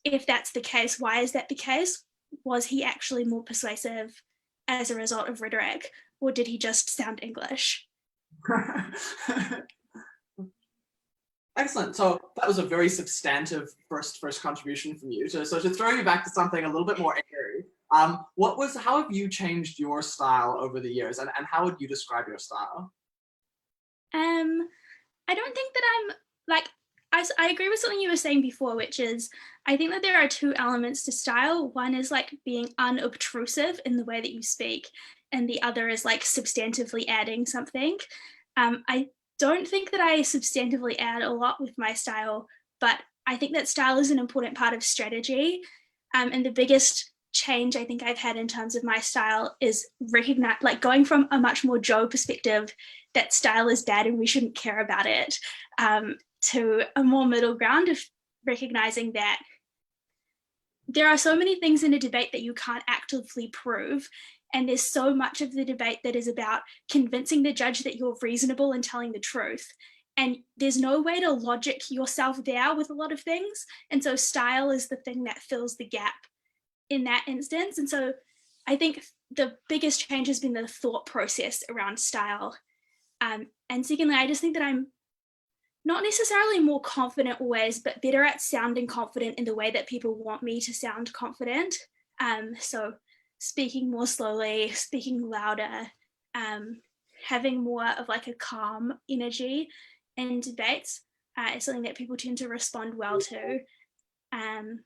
If that's the case, why is that the case? Was he actually more persuasive as a result of rhetoric, or did he just sound English? Excellent. So that was a very substantive first contribution from you. So to throw you back to something a little bit more airy, how have you changed your style over the years, and how would you describe your style? I don't think that I'm like, I agree with something you were saying before, which is I think that there are two elements to style. One is like being unobtrusive in the way that you speak, and the other is like substantively adding something. I don't think that I substantively add a lot with my style, but I think that style is an important part of strategy. And the biggest change I think I've had in terms of my style is going from a much more Joe perspective that style is bad and we shouldn't care about it, to a more middle ground of recognizing that there are so many things in a debate that you can't actively prove. And there's so much of the debate that is about convincing the judge that you're reasonable and telling the truth. And there's no way to logic yourself there with a lot of things. And so style is the thing that fills the gap in that instance. And so I think the biggest change has been the thought process around style. And secondly, I just think that I'm not necessarily more confident always, but better at sounding confident in the way that people want me to sound confident. So speaking more slowly, speaking louder, having more of like a calm energy in debates is something that people tend to respond well to. And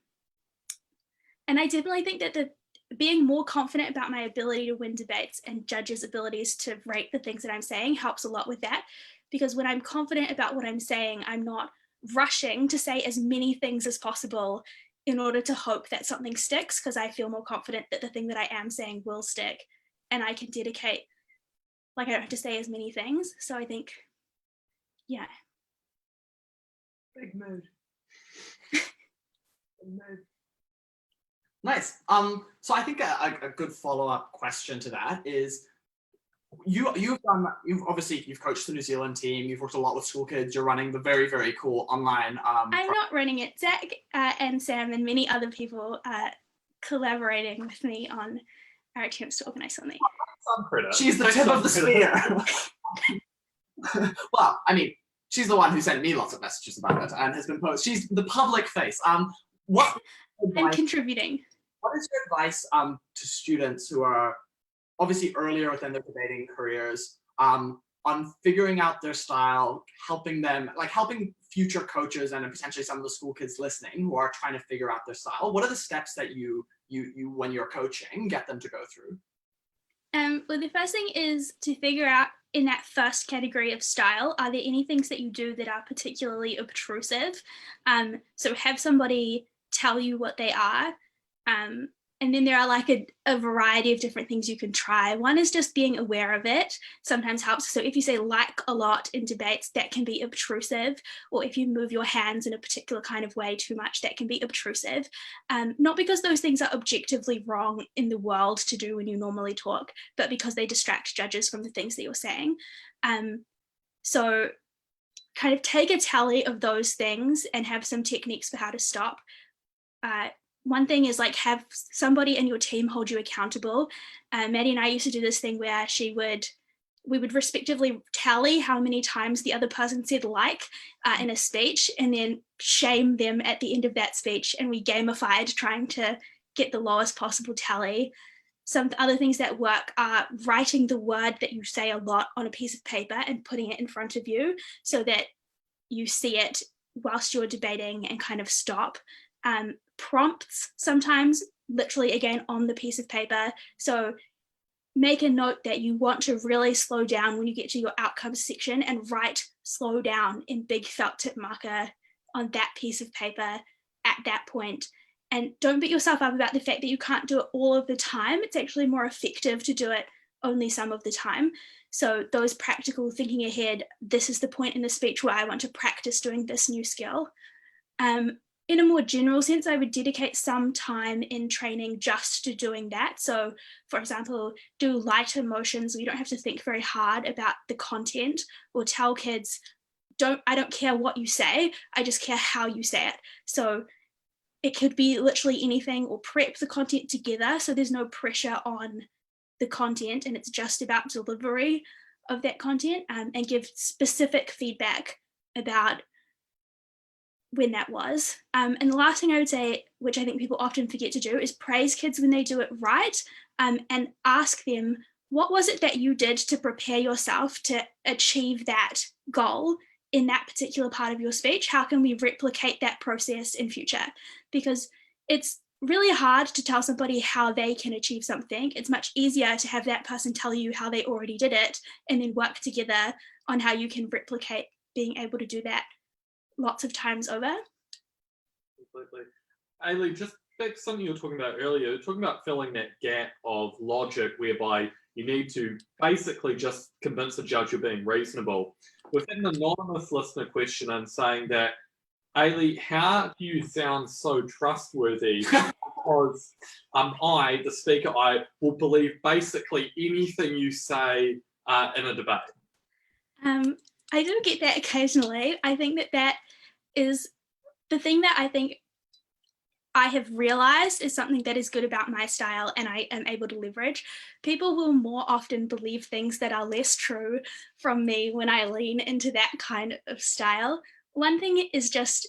I definitely think that being more confident about my ability to win debates and judges' abilities to rate the things that I'm saying helps a lot with that. Because when I'm confident about what I'm saying, I'm not rushing to say as many things as possible in order to hope that something sticks, because I feel more confident that the thing that I am saying will stick and I can dedicate, like I don't have to say as many things. So I think, yeah. Big mood. Big mood. Nice. So I think a good follow-up question to that is, you've coached the New Zealand team, you've worked a lot with school kids, you're running the very, very cool online I'm not running it. Zach and Sam and many other people collaborating with me on our attempts to organize something. Some credit. She's the tip of the spear. Well, I mean, she's the one who sent me lots of messages about it and has been posted. She's the public face. What I'm contributing. What is your advice to students who are obviously earlier within their debating careers, on figuring out their style, helping future coaches and potentially some of the school kids listening who are trying to figure out their style? What are the steps that you when you're coaching, get them to go through? Well, the first thing is to figure out in that first category of style, are there any things that you do that are particularly obtrusive? So have somebody tell you what they are. And then there are like a variety of different things you can try. One is just being aware of it sometimes helps. So if you say like a lot in debates, that can be obtrusive. Or if you move your hands in a particular kind of way too much, that can be obtrusive. Not because those things are objectively wrong in the world to do when you normally talk, but because they distract judges from the things that you're saying. So kind of take a tally of those things and have some techniques for how to stop. One thing is like have somebody in your team hold you accountable. Maddie and I used to do this thing where we would respectively tally how many times the other person said like in a speech and then shame them at the end of that speech. And we gamified trying to get the lowest possible tally. Some other things that work are writing the word that you say a lot on a piece of paper and putting it in front of you so that you see it whilst you're debating and kind of stop. Prompts sometimes literally again on the piece of paper. So make a note that you want to really slow down when you get to your outcomes section and write slow down in big felt tip marker on that piece of paper at that point. And don't beat yourself up about the fact that you can't do it all of the time. It's actually more effective to do it only some of the time. So those practical thinking ahead, this is the point in the speech where I want to practice doing this new skill. In a more general sense, I would dedicate some time in training just to doing that. So for example, do light emotions. You don't have to think very hard about the content, or tell kids, I don't care what you say, I just care how you say it. So it could be literally anything, or prep the content together so there's no pressure on the content and it's just about delivery of that content, and give specific feedback about when that was. And the last thing I would say, which I think people often forget to do, is praise kids when they do it right, and ask them, what was it that you did to prepare yourself to achieve that goal in that particular part of your speech? How can we replicate that process in future? Because it's really hard to tell somebody how they can achieve something. It's much easier to have that person tell you how they already did it, and then work together on how you can replicate being able to do that lots of times over. Completely. Ailidh, just back to something you were talking about earlier, talking about filling that gap of logic whereby you need to basically just convince the judge you're being reasonable. We've had an anonymous listener question and saying that, Ailidh, how do you sound so trustworthy? Because I, the speaker, I will believe basically anything you say in a debate. I do get that occasionally. I think that is the thing that I think I have realized is something that is good about my style and I am able to leverage. People will more often believe things that are less true from me when I lean into that kind of style. One thing is just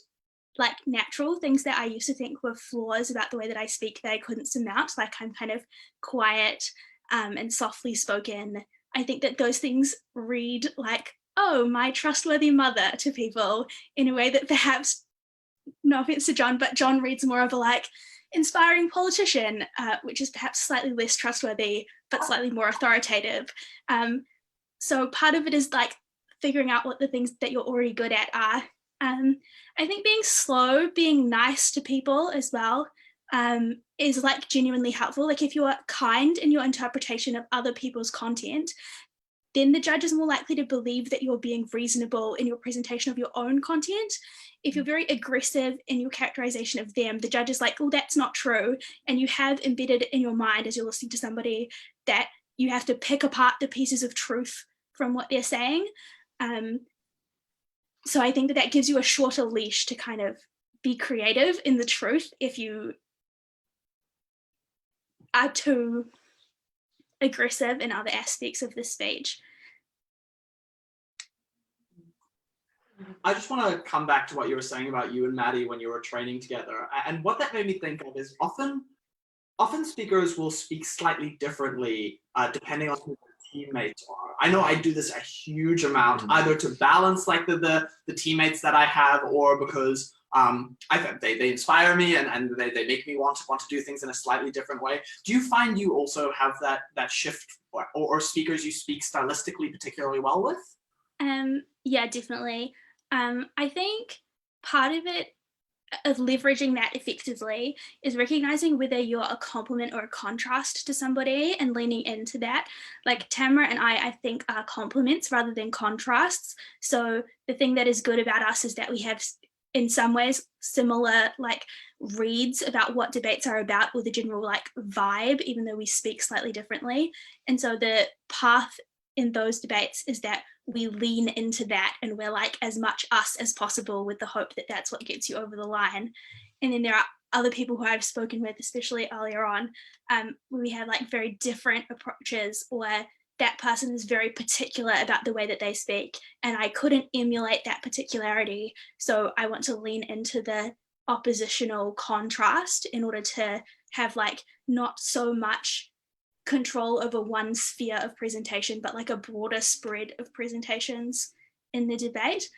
like natural things that I used to think were flaws about the way that I speak that I couldn't surmount, like I'm kind of quiet and softly spoken. I think that those things read like, oh, my trustworthy mother to people in a way that perhaps, no offense to John, but John reads more of a like inspiring politician, which is perhaps slightly less trustworthy, but slightly more authoritative. So part of it is like figuring out what the things that you're already good at are. I think being slow, being nice to people as well, is like genuinely helpful. Like if you are kind in your interpretation of other people's content, then the judge is more likely to believe that you're being reasonable in your presentation of your own content. If you're very aggressive in your characterization of them, the judge is like, oh, that's not true. And you have embedded in your mind as you're listening to somebody that you have to pick apart the pieces of truth from what they're saying. So I think that gives you a shorter leash to kind of be creative in the truth if you are too aggressive in other aspects of the speech. I just want to come back to what you were saying about you and Maddie when you were training together. And what that made me think of is often speakers will speak slightly differently depending on who their teammates are. I know I do this a huge amount, either to balance like the teammates that I have, or because they inspire me and they make me want to do things in a slightly different way. Do you find you also have that shift, or speakers you speak stylistically particularly well with? Yeah, definitely. I think part of it, of leveraging that effectively, is recognizing whether you're a compliment or a contrast to somebody and leaning into that. Like Tamara and I think are compliments rather than contrasts. So the thing that is good about us is that we have in some ways similar like reads about what debates are about, or the general like vibe, even though we speak slightly differently. And so the path in those debates is that we lean into that and we're like as much us as possible, with the hope that that's what gets you over the line. And then there are other people who I've spoken with, especially earlier on, where we have like very different approaches, or that person is very particular about the way that they speak and I couldn't emulate that particularity. So I want to lean into the oppositional contrast in order to have like not so much control over one sphere of presentation, but like a broader spread of presentations in the debate,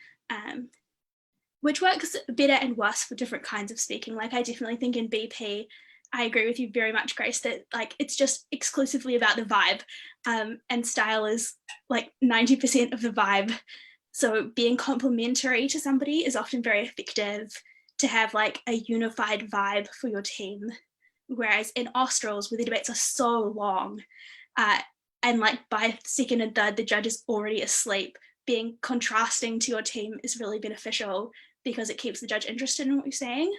which works better and worse for different kinds of speaking. Like I definitely think in BP, I agree with you very much, Grace, that like it's just exclusively about the vibe, and style is like 90% of the vibe. So being complimentary to somebody is often very effective to have like a unified vibe for your team. Whereas in Australs, where the debates are so long, and like by second and third, the judge is already asleep, being contrasting to your team is really beneficial because it keeps the judge interested in what you're saying.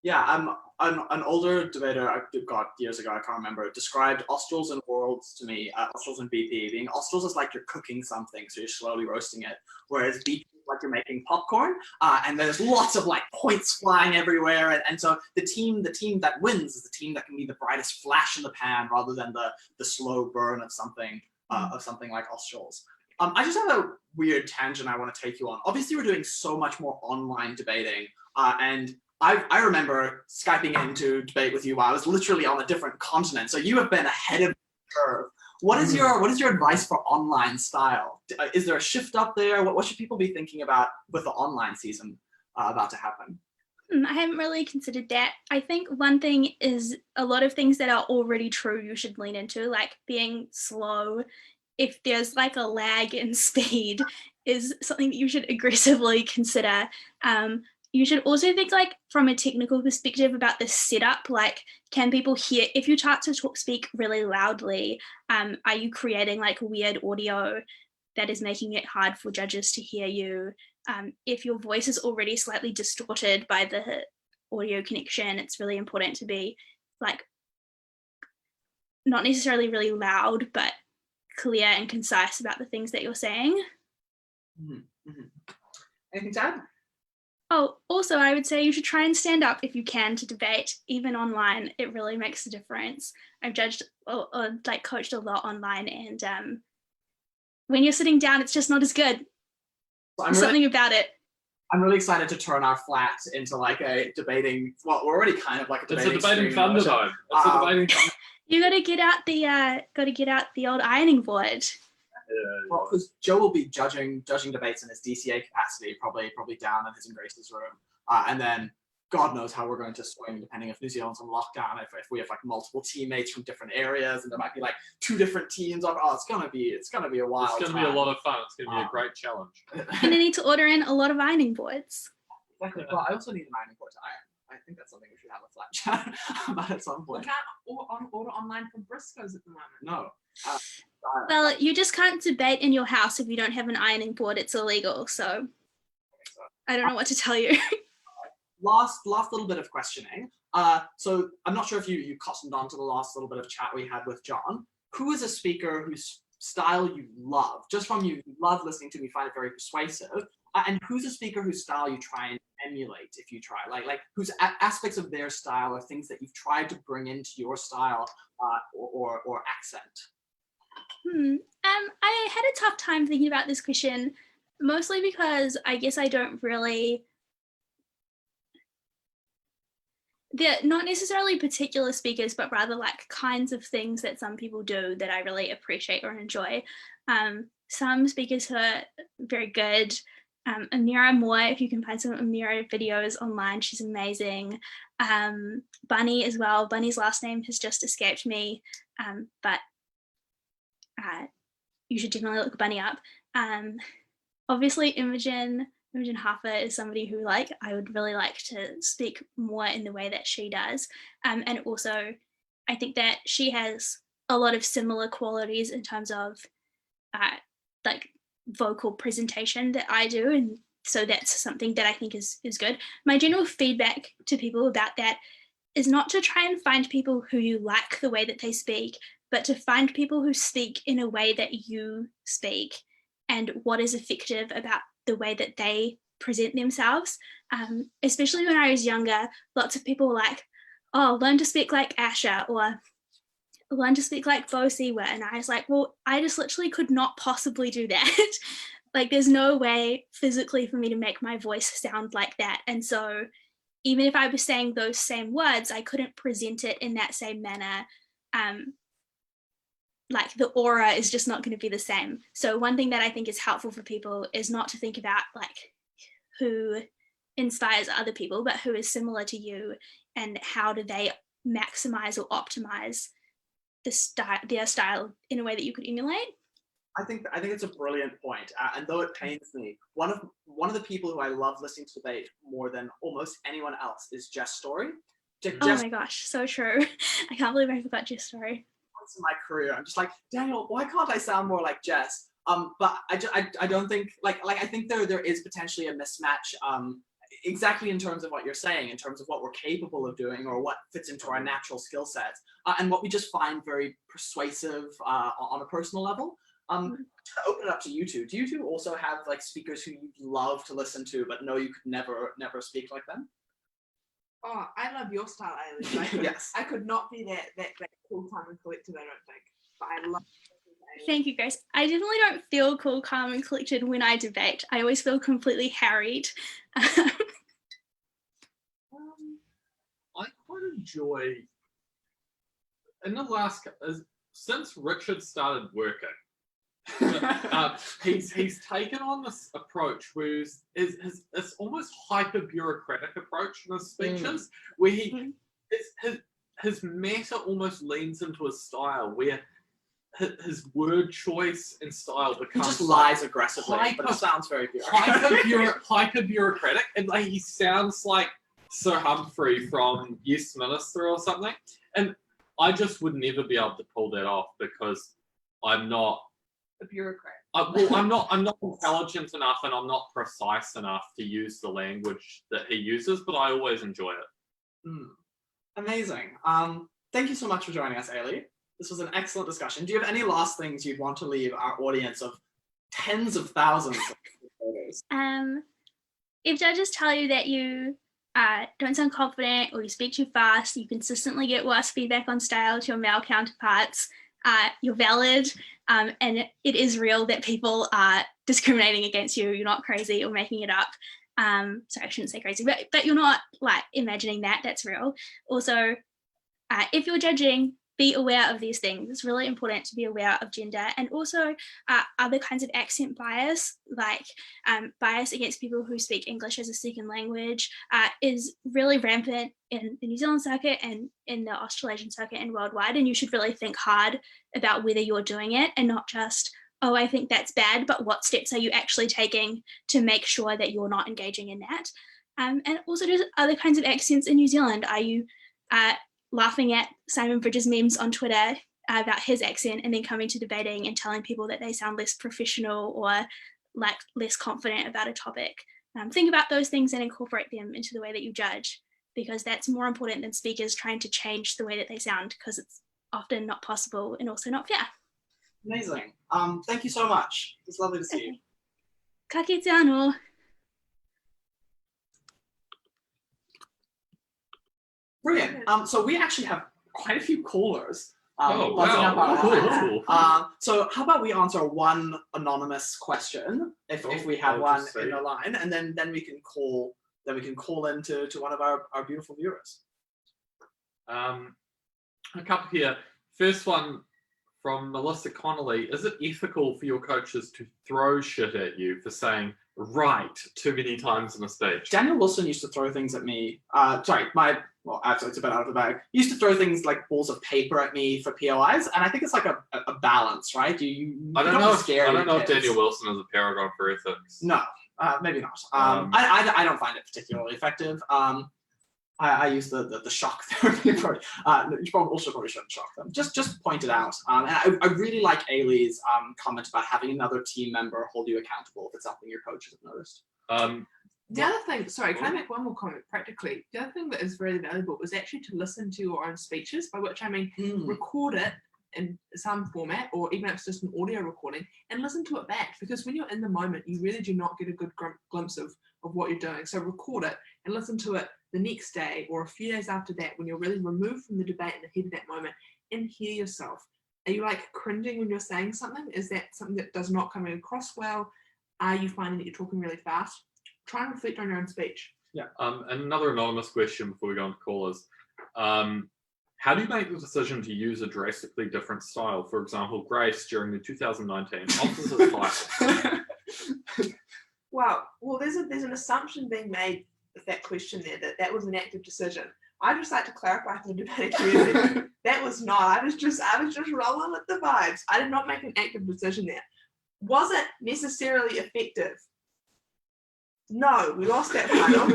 Yeah, an older debater, God, years ago, I can't remember, described Australs and Worlds to me, Australs and BP, being Australs is like you're cooking something, so you're slowly roasting it, whereas BP is like you're making popcorn, and there's lots of like points flying everywhere, and so the team that wins is the team that can be the brightest flash in the pan rather than the slow burn of something like Australs. I just have a weird tangent I want to take you on. Obviously, we're doing so much more online debating, and I remember Skyping in to debate with you while I was literally on a different continent. So you have been ahead of the curve. What is your advice for online style? Is there a shift up there? What should people be thinking about with the online season about to happen? I haven't really considered that. I think one thing is a lot of things that are already true you should lean into, like being slow. If there's like a lag in speed is something that you should aggressively consider. You should also think like from a technical perspective about the setup, like can people hear, if you start to speak really loudly, are you creating like weird audio that is making it hard for judges to hear you? If your voice is already slightly distorted by the audio connection, it's really important to be like not necessarily really loud, but clear and concise about the things that you're saying. Mm-hmm. Anything to add? Oh, also, I would say you should try and stand up if you can to debate, even online. It really makes a difference. I've judged or like coached a lot online, and when you're sitting down, it's just not as good. There's something about it. I'm really excited to turn our flat into like a debating. Well, we're already kind of like a debating. It's a debating Thunderdome. It's a debating. You got to get out the old ironing board. Well, because Joe will be judging debates in his DCA capacity, probably down in his and Grace's room, and then God knows how we're going to swing depending if New Zealand's on lockdown, if we have like multiple teammates from different areas, and there might be like 2 different teams. It's gonna be a wild. It's gonna be a lot of fun. It's gonna be a great challenge. You're gonna need to order in a lot of ironing boards. Exactly. Well, I also need an ironing board to iron. I think that's something we should have a flat chat about at some point. We can't order online from Briscoe's at the moment. No. Well, you just can't debate in your house if you don't have an ironing board. It's illegal. So I don't know what to tell you. Last little bit of questioning. So I'm not sure if you cottoned on to the last little bit of chat we had with John. Who is a speaker whose style you love? Just from you love listening to me, find it very persuasive. And who's a speaker whose style you try and emulate if you try? Like whose aspects of their style are things that you've tried to bring into your style or accent? I had a tough time thinking about this question, mostly because I guess I don't really. They're not necessarily particular speakers, but rather like kinds of things that some people do that I really appreciate or enjoy. Some speakers who are very good. Amira Moore, if you can find some Amira videos online, she's amazing. Bunny as well. Bunny's last name has just escaped me, but you should definitely look Bunny up. Obviously, Imogen Haffa is somebody who I would really like to speak more in the way that she does. And also, I think that she has a lot of similar qualities in terms of vocal presentation that I do, and so that's something that I think is good. My general feedback to people about that is not to try and find people who you like the way that they speak, but to find people who speak in a way that you speak and what is effective about the way that they present themselves. Especially when I was younger, lots of people were like, oh, learn to speak like Asha, or learn to speak like Bo Siwa. And I was like, well, I just literally could not possibly do that. There's no way physically for me to make my voice sound like that. And so even if I was saying those same words, I couldn't present it in that same manner. The aura is just not going to be the same. So one thing that I think is helpful for people is not to think about who inspires other people, but who is similar to you, and how do they maximize or optimize their style in a way that you could emulate? I think it's a brilliant point, and though it pains me, one of the people who I love listening to debate more than almost anyone else is Jess Story. Oh my gosh, so true. I can't believe I forgot Jess Story. Once in my career, I'm just like, Daniel, why can't I sound more like Jess? But I don't think like I think there is potentially a mismatch. Exactly in terms of what you're saying, in terms of what we're capable of doing or what fits into our natural skill sets, and what we just find very persuasive on a personal level. To open it up to you two, do you two also have like speakers who you love to listen to, but know you could never speak like them? Oh, I love your style, Ailidh. Yes. I could not be that cool, calm, and collected, I don't think. But I love Ailidh. Thank you, Grace. I definitely don't feel cool, calm, and collected when I debate. I always feel completely harried. I quite enjoy, in the last, since Richard started working, he's taken on this approach where it's almost hyper bureaucratic approach in his speeches, where his matter almost leans into his style, where his word choice and style becomes. He just lies aggressively, but it sounds very hyper bureaucratic, and like he sounds like Sir Humphrey from Yes Minister or something, and I just would never be able to pull that off because I'm not a bureaucrat. I'm not intelligent enough, and I'm not precise enough to use the language that he uses, but I always enjoy it. Amazing. Thank you so much for joining us, Ailidh. This was an excellent discussion. Do you have any last things you'd want to leave our audience of tens of thousands of voters? If judges tell you that you don't sound confident or you speak too fast, you consistently get worse feedback on style to your male counterparts, you're valid, and it is real that people are discriminating against you. You're not crazy or making it up. Sorry, I shouldn't say crazy, but you're not like imagining that. That's real. Also, if you're judging, be aware of these things. It's really important to be aware of gender, and also other kinds of accent bias, like bias against people who speak English as a second language, is really rampant in the New Zealand circuit and in the Australasian circuit and worldwide. And you should really think hard about whether you're doing it, and not just, oh, I think that's bad, but what steps are you actually taking to make sure that you're not engaging in that? And also just other kinds of accents in New Zealand. Are you laughing at Simon Bridges memes on Twitter about his accent and then coming to debating and telling people that they sound less professional or like less confident about a topic? Think about those things and incorporate them into the way that you judge, because that's more important than speakers trying to change the way that they sound, because it's often not possible and also not fair. Amazing. Thank you so much. It's lovely to see you. Ka kite anō. Brilliant. So we actually have quite a few callers. Oh, buzzing wow. up our Cool. lines. So how about we answer one anonymous question if we have I'll one just in see. the line, and then we can call into one of our beautiful viewers. A couple here. First one from Melissa Connolly. Is it ethical for your coaches to throw shit at you for saying right too many times in a speech? Daniel Wilson used to throw things at me. Well, actually, it's a bit out of the bag. He used to throw things like balls of paper at me for POIs, and I think it's like a balance, right? I don't know if kids. Daniel Wilson is a paragon for ethics. No, maybe not. I don't find it particularly effective. I use the shock therapy approach. You probably shouldn't shock them. Just point it out. And I really like Ailidh's comment about having another team member hold you accountable if it's something your coaches have noticed. The other thing, sorry, can I make one more comment practically? The other thing that is really valuable is actually to listen to your own speeches, by which I mean record it in some format, or even if it's just an audio recording, and listen to it back, because when you're in the moment, you really do not get a good glimpse of what you're doing. So record it and listen to it the next day or a few days after that, when you're really removed from the debate in the heat of that moment, and hear yourself. Are you like cringing when you're saying something? Is that something that does not come across well? Are you finding that you're talking really fast? Try and reflect on your own speech. Yeah. Another anonymous question before we go on to callers. How do you make the decision to use a drastically different style? For example, Grace during the 2019 Officers Files. Well, there's an assumption being made with that question there that was an active decision. I'd just like to clarify for the debating community that was not. I was just rolling with the vibes. I did not make an active decision there. Was it necessarily effective? No, we lost that final.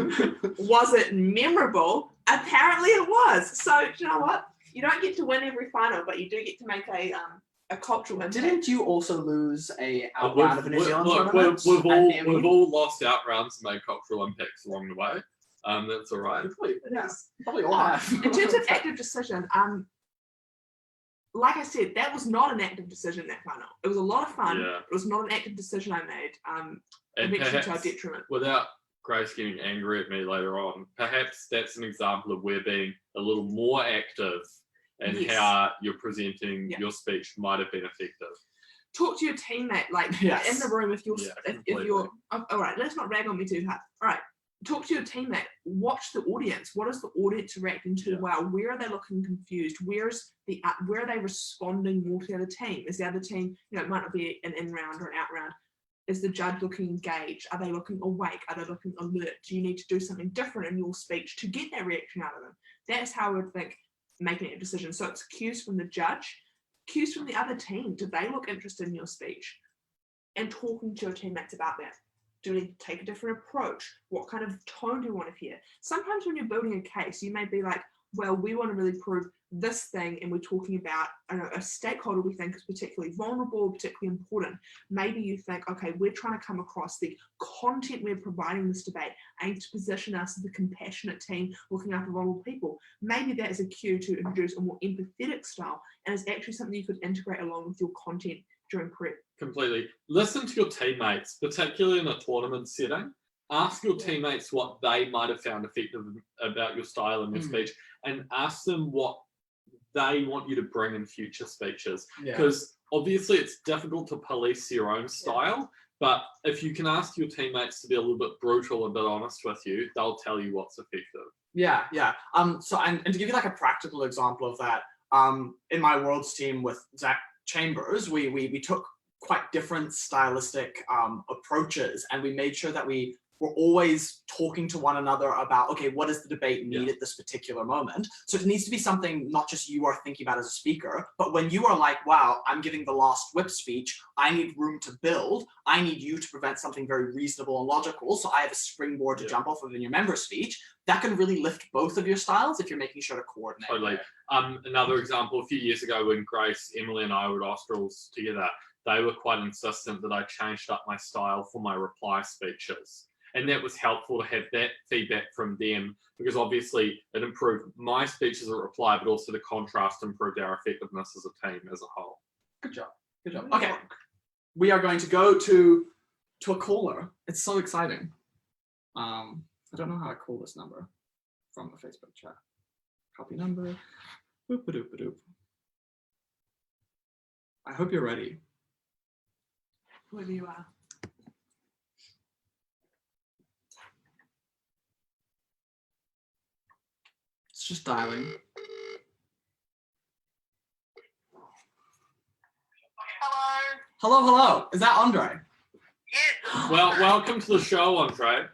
Was it memorable? Apparently it was. So you know what? You don't get to win every final, but you do get to make a cultural impact. Didn't you also lose a round of a New Zealand Look, tournament? we've all lost out rounds and made cultural impacts along the way. That's all right. Probably all have. In terms of active decision, like I said, that was not an active decision, that final. It was a lot of fun. Yeah. It was not an active decision I made. And Eventually to our perhaps, detriment. without Grace getting angry at me later on, perhaps that's an example of where being a little more active and Yes. how you're presenting Yeah. your speech might have been effective. Talk to your teammate, like Yes. in the room if you're Yeah, if you're all right, let's not rag on me too hard. All right. Talk to your teammate. Watch the audience. What is the audience reacting to? Yeah. Wow, where are they looking confused? Where are they responding more to the other team? Is the other team, it might not be an in round or an out round. Is the judge looking engaged? Are they looking awake? Are they looking alert? Do you need to do something different in your speech to get that reaction out of them? That's how I would think making a decision. So it's cues from the judge, cues from the other team. Do they look interested in your speech? And talking to your teammates about that. Do we take a different approach? What kind of tone do you want to hear? Sometimes when you're building a case, you may be like, well, we want to really prove this thing, and we're talking about a stakeholder we think is particularly vulnerable, particularly important. Maybe you think, okay, we're trying to come across the content we're providing this debate, aimed to position us as a compassionate team looking after vulnerable people. Maybe that is a cue to introduce a more empathetic style, and it's actually something you could integrate along with your content during prep. Completely. Listen to your teammates, particularly in a tournament setting. Ask your teammates what they might have found effective about your style and your speech, and ask them what they want you to bring in future speeches. Because obviously it's difficult to police your own style, but if you can ask your teammates to be a little bit brutal and a bit honest with you, they'll tell you what's effective. Yeah. So and to give you like a practical example of that, in my Worlds team with Zach Chambers, we took quite different stylistic approaches, and we made sure that we were always talking to one another about, okay, what does the debate need at this particular moment? So it needs to be something not just you are thinking about as a speaker, but when you are like, wow, I'm giving the last whip speech, I need room to build, I need you to prevent something very reasonable and logical, so I have a springboard to jump off of in your member speech. That can really lift both of your styles if you're making sure to coordinate. Totally. Another example, a few years ago when Grace, Emily and I were at Australs together, they were quite insistent that I changed up my style for my reply speeches. And that was helpful to have that feedback from them, because obviously it improved my speech as a reply, but also the contrast improved our effectiveness as a team as a whole. Good job. Okay, we are going to go to a caller. It's so exciting. I don't know how to call this number from the Facebook chat. Copy number. Boop-a-doop-a-doop. I hope you're ready. Whoever you are. It's just dialing. Hello. Is that Andre? Yes. Well, welcome to the show, Andre.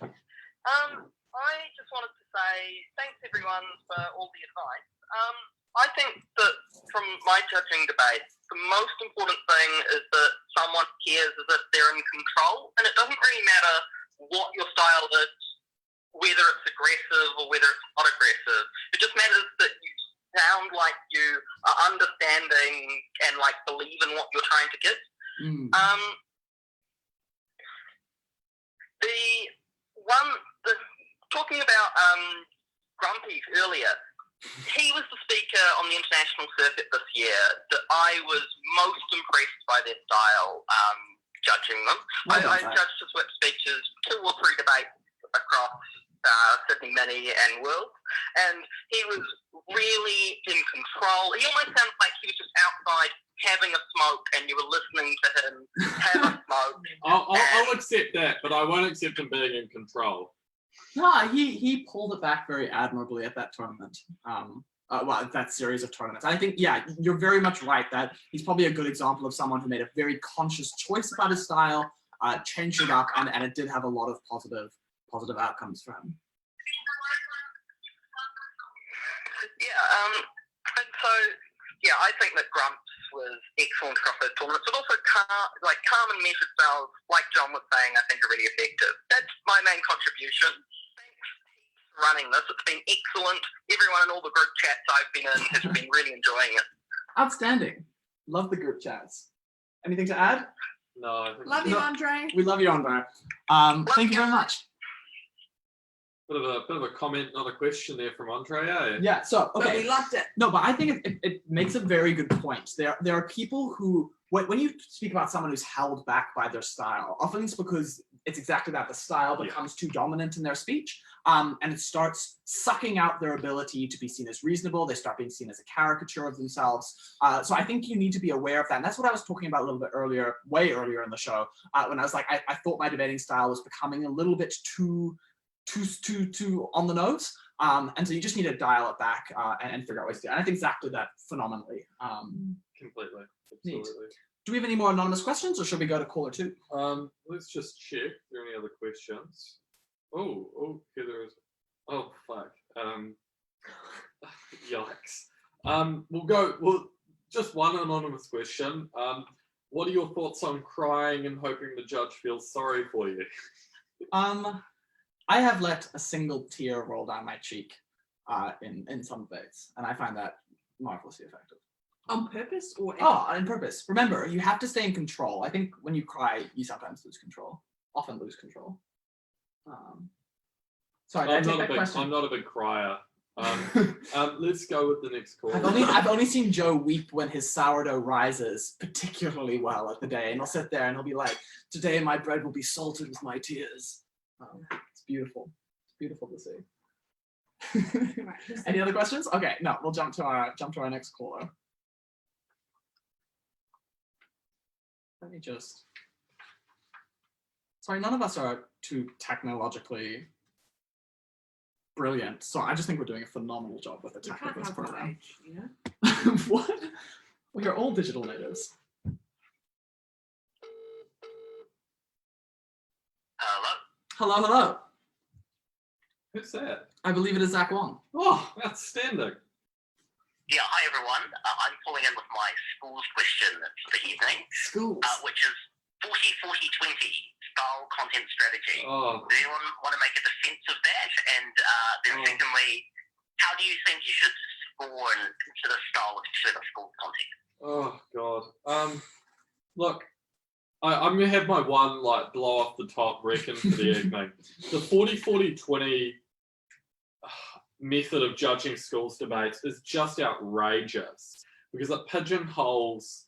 I just wanted to say thanks everyone for all the advice. I think that from my judging debate, the most important thing is that someone cares as if they're in control, and it doesn't really matter what your style is, whether it's aggressive or whether it's not aggressive. It just matters that you sound like you are understanding and like believe in what you're trying to give. Talking about Grumpy earlier, he was the speaker on the international circuit this year that I was most impressed by their style, judging them. I judged his whip speeches 2 or 3 debates across Sydney Mini and World, and he was really in control. He almost sounded like he was just outside having a smoke and you were listening to him have a smoke. I'll accept that, but I won't accept him being in control. No, he pulled it back very admirably at that tournament. Well, that series of tournaments. I think, yeah, you're very much right that he's probably a good example of someone who made a very conscious choice about his style, changed it up, and it did have a lot of positive outcomes for him. I think that Grumps was excellent across those tournaments, but also calm and measured styles, like John was saying, I think are really effective. That's my main contribution. Thanks for running this. It's been excellent. Everyone in all the group chats I've been in has been really enjoying it. Outstanding. Love the group chats. Anything to add? No. Love you, Andre. We love you, Andre. Thank you very much. Bit of a comment, not a question there from Andre. Eh? Yeah. So But okay. we loved it. No, but I think it makes a very good point. There are people who, when you speak about someone who's held back by their style, often it's because it's exactly that. The style becomes too dominant in their speech, and it starts sucking out their ability to be seen as reasonable. They start being seen as a caricature of themselves. So I think you need to be aware of that. And that's what I was talking about a little bit earlier, way earlier in the show, when I was like, I thought my debating style was becoming a little bit too on the nose. And so you just need to dial it back and figure out ways to do it. And I think Zach did that phenomenally. Completely. Neat. Absolutely. Do we have any more anonymous questions, or should we go to caller 2? Let's just check if there are any other questions. Oh, here there is. Oh, fuck. Yikes. Well, just one anonymous question. What are your thoughts on crying and hoping the judge feels sorry for you? I have let a single tear roll down my cheek in some debates, and I find that marvelously effective. On purpose or on purpose. Remember, you have to stay in control. I think when you cry, you sometimes lose control. Often lose control. Sorry, did I take that question? I'm not a big crier. Let's go with the next call. I've only seen Joe weep when his sourdough rises particularly well at the day, and he'll sit there and he'll be like, "Today my bread will be salted with my tears." It's beautiful. It's beautiful to see. Any other questions? Okay, no, we'll jump to our next caller. Let me just. Sorry, none of us are too technologically brilliant, so I just think we're doing a phenomenal job with the tech of this program. What? We are all digital natives. Hello. Who's that? I believe it is Zach Wong. Oh, outstanding. Yeah, hi everyone. I'm calling in with my schools question for the evening, Schools. Which is 40-40-20 style content strategy. Oh. Does anyone want to make a defense of that? And then secondly, how do you think you should score and consider style with further schools content? Oh God. Look, I'm gonna have my one blow off the top reckon for the evening. The 40-40-20 method of judging schools debates is just outrageous because it pigeonholes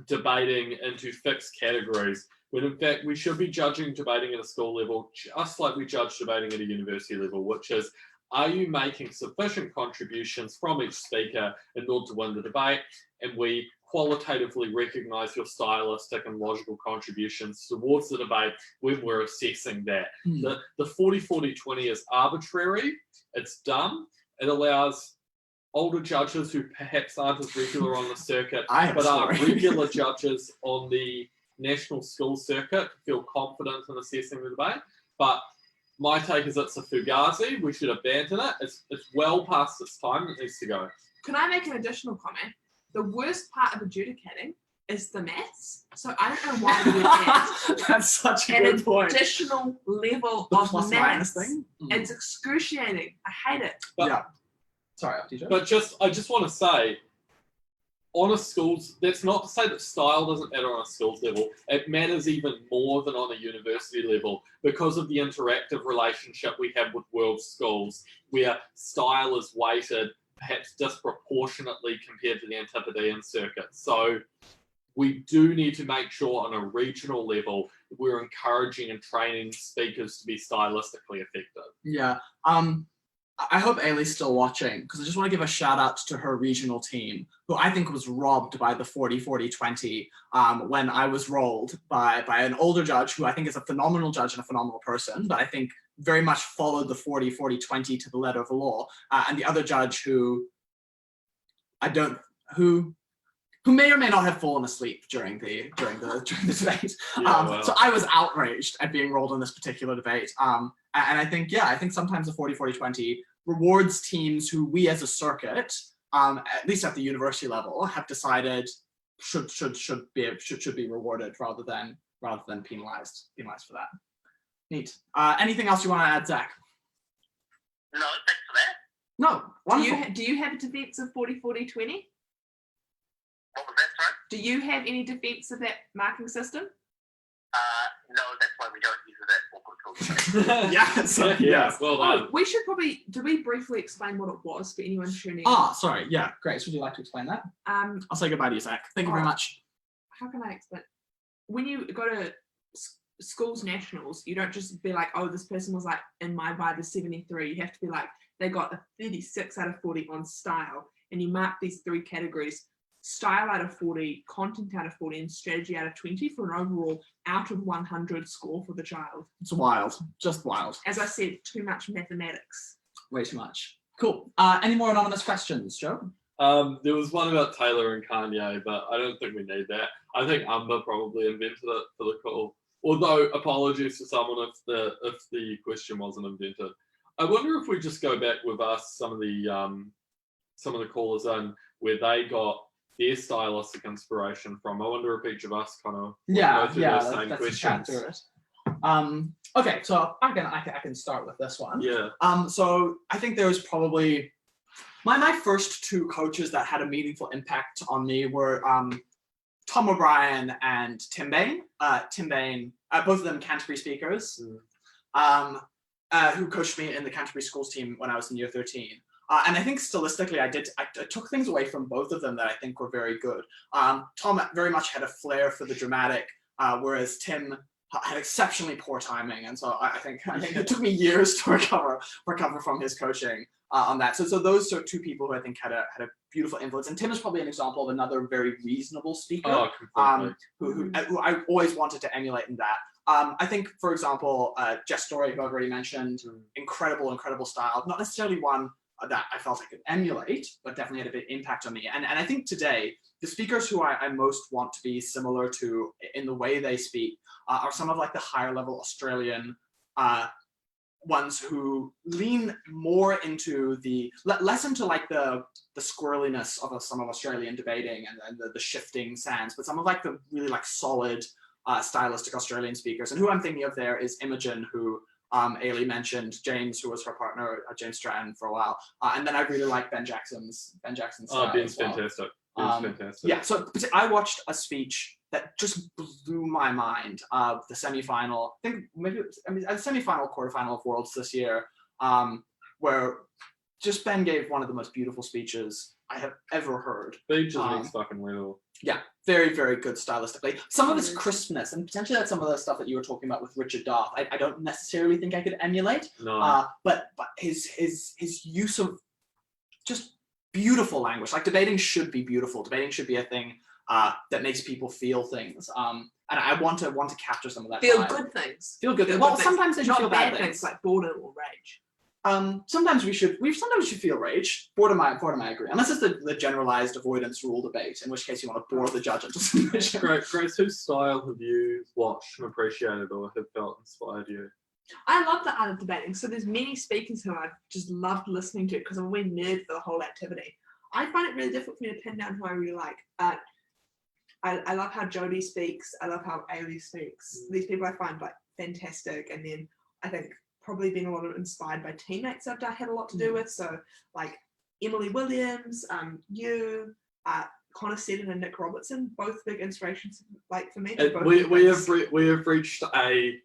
debating into fixed categories when in fact we should be judging debating at a school level just like we judge debating at a university level, which is, are you making sufficient contributions from each speaker in order to win the debate? And we qualitatively recognise your stylistic and logical contributions towards the debate when we're assessing that. The 40-40-20 is arbitrary, it's dumb, it allows older judges who perhaps aren't as regular on the circuit but are regular judges on the national school circuit to feel confident in assessing the debate. But my take is it's a fugazi, we should abandon it. It's well past its time, it needs to go. Can I make an additional comment? The worst part of adjudicating is the maths. So I don't know why we do that. That's such a good point. An additional level The of plus maths. minus thing. It's excruciating. I hate it. But, yeah. Sorry, DJ. But I just want to say, on a schools, that's not to say that style doesn't matter on a schools level. It matters even more than on a university level because of the interactive relationship we have with world schools, where style is weighted perhaps disproportionately compared to the Antipodean circuit. So we do need to make sure on a regional level that we're encouraging and training speakers to be stylistically effective. Yeah. I hope Ailidh's still watching because I just want to give a shout out to her regional team, who I think was robbed by the 40-40-20 when I was rolled by an older judge who I think is a phenomenal judge and a phenomenal person, but I think very much followed the 40-40-20 to the letter of the law. And the other judge who who may or may not have fallen asleep during the debate. Yeah, well. So I was outraged at being rolled in this particular debate. And I think sometimes the 40-40-20 rewards teams who we as a circuit, at least at the university level, have decided should be rewarded rather than penalized for that. Neat. Anything else you want to add, Zach? No, thanks for that. No. Wonderful. Do you have a defense of 40-40-20? What was that, sorry? Do you have any defense of that marking system? No, that's why we don't use it at awkward talk. Yes. Well done. Oh, we should probably, do we briefly explain what it was for anyone tuning in? Sorry. Yeah, Grace, would you like to explain that? I'll say goodbye to you, Zach. Thank you very much. How can I explain? When you go to schools nationals, you don't just be like, oh, this person was like in my vibe is 73. You have to be like, they got a 36 out of 40 on style, and you mark these 3 categories: style out of 40, content out of 40, and strategy out of 20 for an overall out of 100 score for the child. It's wild. Just wild. As I said, too much mathematics. Way too much. Cool. Any more anonymous questions, Joe? There was one about Taylor and Kanye, but I don't think we need that. I think Umber probably invented it for the call. Although, apologies to someone if the question wasn't invented. I wonder if we just go back with us some of the callers in where they got their stylistic inspiration from. I wonder if each of us kind of go through those same questions. Okay, so I can start with this one. Yeah. So I think there was probably my first 2 coaches that had a meaningful impact on me were Tom O'Brien and Tim Bain. Tim Bain, both of them Canterbury speakers, who coached me in the Canterbury schools team when I was in year 13. And I think stylistically, I took things away from both of them that I think were very good. Tom very much had a flair for the dramatic, whereas Tim had exceptionally poor timing, and so I think it took me years to recover from his coaching on that. So those are 2 people who I think had a beautiful influence. And Tim is probably an example of another very reasonable speaker, who I always wanted to emulate in that. I think, for example, Jess Story, who I've already mentioned, incredible style. Not necessarily one that I felt I could emulate, but definitely had a big impact on me. And I think today, the speakers who I most want to be similar to in the way they speak are some of like the higher level Australian ones who lean more into less into like the squirreliness of some of Australian debating and the shifting sands, but some of like the really like solid stylistic Australian speakers. And who I'm thinking of there is Imogen, who Ailidh mentioned, James, who was her partner, James Stratton, for a while, and then I really like Ben Jackson's style. Ben's as well. fantastic. Fantastic. Yeah, so I watched a speech that just blew my mind. The semifinal, the semifinal, quarterfinal of Worlds this year, where just Ben gave one of the most beautiful speeches I have ever heard. Speech is fucking real. Yeah, very, very good stylistically. Some of his crispness, and potentially that's some of the stuff that you were talking about with Richard Darth, I don't necessarily think I could emulate. No. But his use of just beautiful language. Like debating should be beautiful. Debating should be a thing that makes people feel things. And I want to capture some of that. Feel vibe. good things. Feel good. Well, sometimes they should not feel bad bad things. like boredom or rage. Sometimes we should feel rage. Boredom, I agree. Unless it's the generalized avoidance rule debate, in which case you want to bore the judge into submission. Grace, whose style have you watched and appreciated or have felt inspired you? I love the art of debating. So there's many speakers who I've just loved listening to because I'm a wee nerd for the whole activity. I find it really difficult for me to pin down who I really like. I love how Jodie speaks. I love how Ailidh speaks. These people I find like fantastic. And then I think probably been a lot of inspired by teammates that I had a lot to do with. So like Emily Williams, Connor Seddon and Nick Robertson, both big inspirations like for me. We have reached a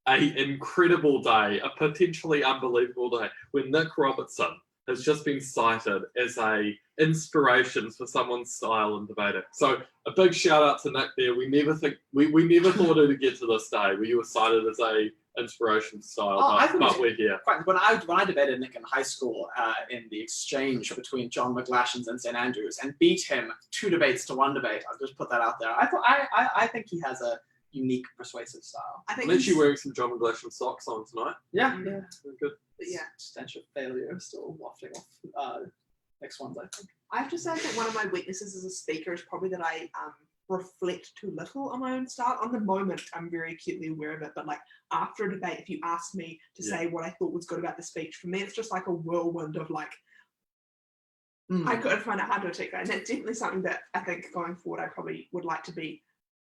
incredible day, a potentially unbelievable day, when Nick Robertson has just been cited as a inspiration for someone's style in debating. So a big shout out to Nick there. We never thought it would get to this day where you were cited as a inspiration style, but we're here. When I debated Nick in high school in the exchange between John McGlashan's and St Andrews and beat him 2 debates to 1 debate, I'll just put that out there. I think he has a unique persuasive style. I think Literally wearing some John McGlashan socks on tonight. Yeah. Very good. But yeah, Stench of failure still wafting off next ones, I think. I have to say, I think one of my weaknesses as a speaker is probably that I reflect too little on my own style. On the moment, I'm very acutely aware of it, but like after a debate, if you ask me to say what I thought was good about the speech, for me, it's just like a whirlwind of like, I could find it hard to articulate. And that's definitely something that I think going forward, I probably would like to be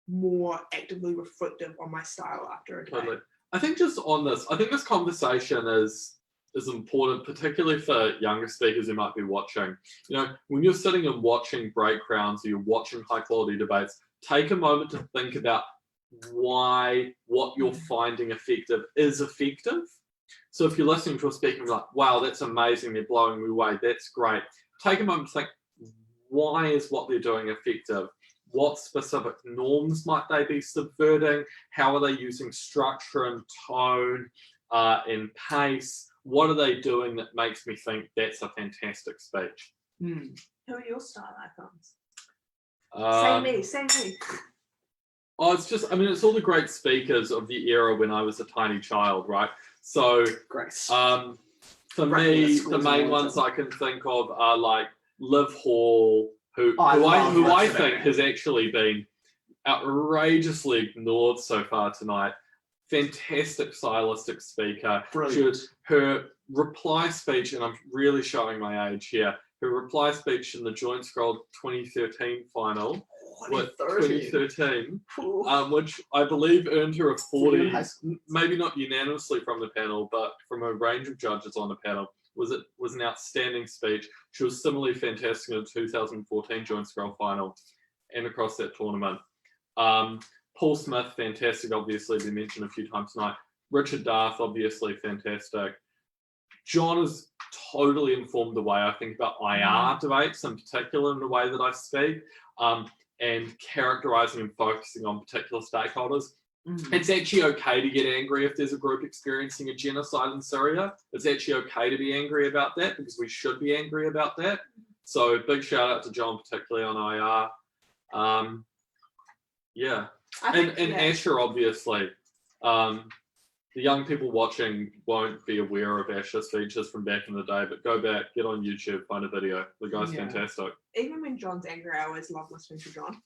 more actively reflective on my style after a debate. Totally. I think just on this, I think this conversation is important, particularly for younger speakers who might be watching. You know, when you're sitting and watching break rounds or you're watching high quality debates, take a moment to think about why what you're finding effective is effective. So if you're listening to a speaker and you're like, wow, that's amazing, they're blowing me away, that's great. Take a moment to think, why is what they're doing effective? What specific norms might they be subverting? How are they using structure and tone and pace? What are they doing that makes me think that's a fantastic speech? Who are your style icons? Say me. Oh, it's just, I mean, it's all the great speakers of the era when I was a tiny child, right? So, Grace. for me, the main ones I can think of are like Liv Hall, who I think has actually been outrageously ignored so far tonight. Fantastic stylistic speaker. Brilliant. Her reply speech, and I'm really showing my age here, her reply speech in the Joint Scroll 2013 final, 2013, which I believe earned her a 40, maybe not unanimously from the panel, but from a range of judges on the panel, was an outstanding speech. She was similarly fantastic in the 2014 Joint Scroll final and across that tournament. Paul Smith, fantastic, obviously been mentioned a few times tonight. Richard Darth, obviously fantastic. John has totally informed the way I think about IR debates, in particular in the way that I speak, and characterizing and focusing on particular stakeholders. It's actually okay to get angry if there's a group experiencing a genocide in Syria. It's actually okay to be angry about that because we should be angry about that. So big shout out to John, particularly on IR. And Asher, obviously. The young people watching won't be aware of Asher's speeches from back in the day, but go back, get on YouTube, find a video. The guy's fantastic. Even when John's angry, I always love listening to John.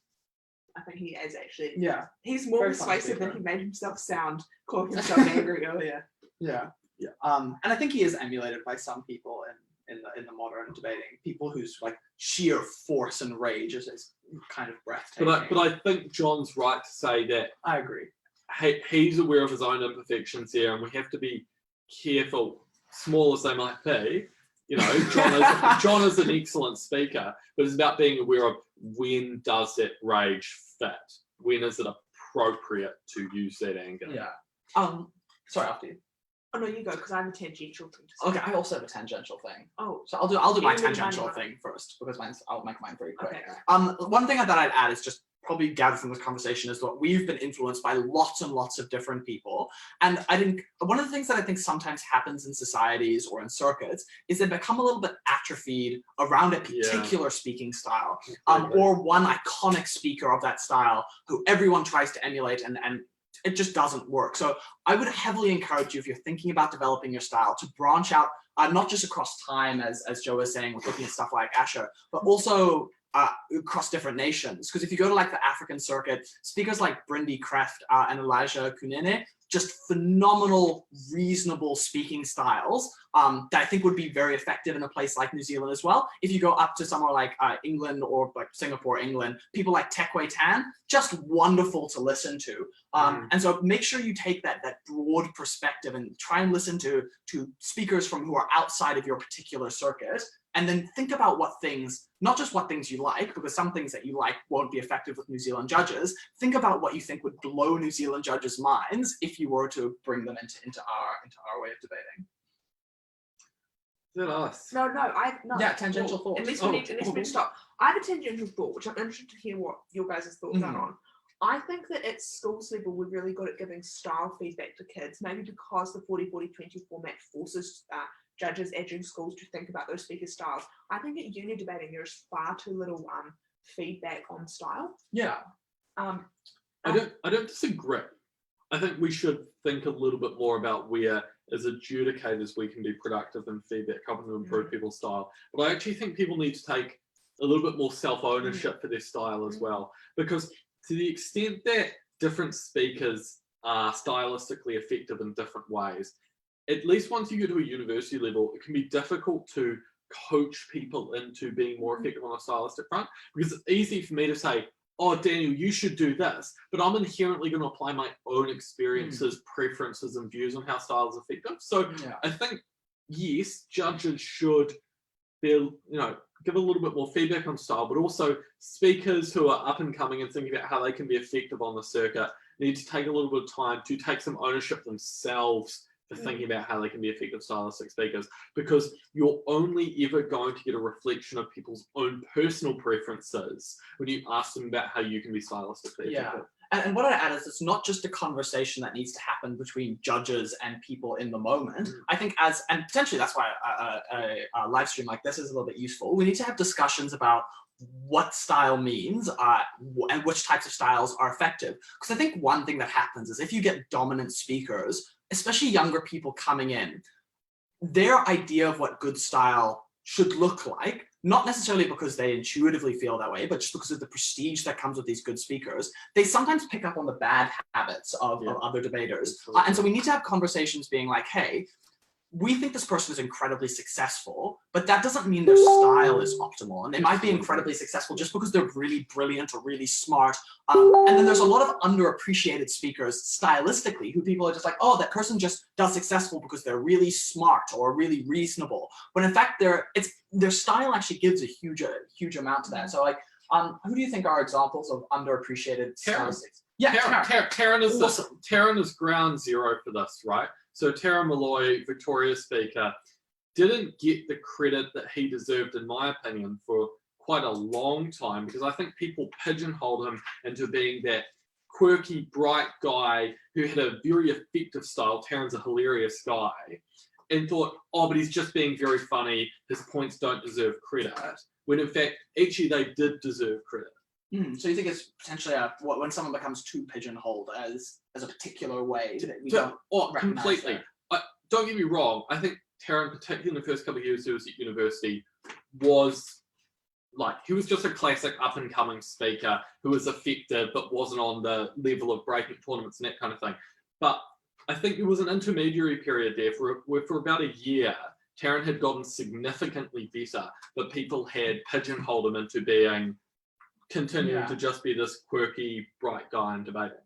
I think he is actually. Yeah. He's more persuasive than he made himself sound, calling himself angry earlier. Yeah. And I think he is emulated by some people in the modern debating. People whose like sheer force and rage is kind of breathtaking. But I think John's right to say that. I agree. He's aware of his own imperfections here, and we have to be careful, small as they might be. You know, John is an excellent speaker, but it's about being aware of when does that rage fit? When is it appropriate to use that anger? Yeah. Sorry, after you. Oh no, you go, because I have a tangential thing to say. Okay, I also have a tangential thing. Oh, so I'll do my You do tangential mine. thing first because I'll make mine very quick. Okay. One thing that I'd add is just probably gathered from this conversation is that we've been influenced by lots and lots of different people. And I think one of the things that I think sometimes happens in societies or in circuits is they become a little bit atrophied around a particular speaking style, or one iconic speaker of that style who everyone tries to emulate and it just doesn't work. So I would heavily encourage you, if you're thinking about developing your style, to branch out, not just across time, as Joe was saying, with looking at stuff like Asher, but also across different nations. Because if you go to like the African circuit, speakers like Brindy Kreft and Elijah Kunene, just phenomenal, reasonable speaking styles that I think would be very effective in a place like New Zealand as well. If you go up to somewhere like England or like Singapore, England, people like Tekwei Tan, just wonderful to listen to. And so make sure you take that broad perspective and try and listen to speakers from who are outside of your particular circuit. And then think about what things, not just what things you like, because some things that you like won't be effective with New Zealand judges. Think about what you think would blow New Zealand judges' minds if you were to bring them into our way of debating. Is that us? No. Yeah, tangential thought. At least we need to stop. I have a tangential thought, which I'm interested to hear what your guys' thoughts are on. I think that at schools level, we're really good at giving style feedback to kids, maybe because the 40-40-20 format forces judges at junior schools to think about those speaker styles. I think at uni debating, there's far too little feedback on style. Yeah. I don't disagree. I think we should think a little bit more about where, as adjudicators, we can be productive in feedback, helping to improve people's style. But I actually think people need to take a little bit more self-ownership for their style as well. Because to the extent that different speakers are stylistically effective in different ways, at least once you get to a university level, it can be difficult to coach people into being more effective on a stylistic front, because it's easy for me to say, oh, Daniel, you should do this, but I'm inherently going to apply my own experiences, preferences, and views on how style is effective. So I think, yes, judges should give a little bit more feedback on style, but also speakers who are up and coming and thinking about how they can be effective on the circuit need to take a little bit of time to take some ownership themselves for thinking about how they can be effective stylistic speakers, because you're only ever going to get a reflection of people's own personal preferences when you ask them about how you can be stylistically effective. And what I'd add is it's not just a conversation that needs to happen between judges and people in the moment. I think and potentially that's why a live stream like this is a little bit useful. We need to have discussions about what style means and which types of styles are effective. Because I think one thing that happens is if you get dominant speakers, especially younger people coming in, their idea of what good style should look like, not necessarily because they intuitively feel that way, but just because of the prestige that comes with these good speakers, they sometimes pick up on the bad habits of other debaters. And so we need to have conversations being like, hey, we think this person is incredibly successful, but that doesn't mean their style is optimal. And they might be incredibly successful just because they're really brilliant or really smart. And then there's a lot of underappreciated speakers stylistically who people are just like, oh, that person just does successful because they're really smart or really reasonable. But in fact, their style actually gives a huge amount to that. So like, who do you think are examples of underappreciated stylistics? Yeah, Taryn is awesome. Taryn is ground zero for this, right? So Taryn Malloy, Victoria speaker, didn't get the credit that he deserved, in my opinion, for quite a long time, because I think people pigeonholed him into being that quirky, bright guy who had a very effective style. Taryn's a hilarious guy, and thought, oh, but he's just being very funny. His points don't deserve credit. When in fact, actually, they did deserve credit. So you think it's potentially when someone becomes too pigeonholed as a particular way that we don't recognize completely. Don't get me wrong. I think Taryn, particularly in the first couple of years he was at university, he was just a classic up and coming speaker who was effective but wasn't on the level of breaking tournaments and that kind of thing. But I think there was an intermediary period there where for about a year, Taryn had gotten significantly better, but people had pigeonholed him into being continuing to just be this quirky, bright guy in debating.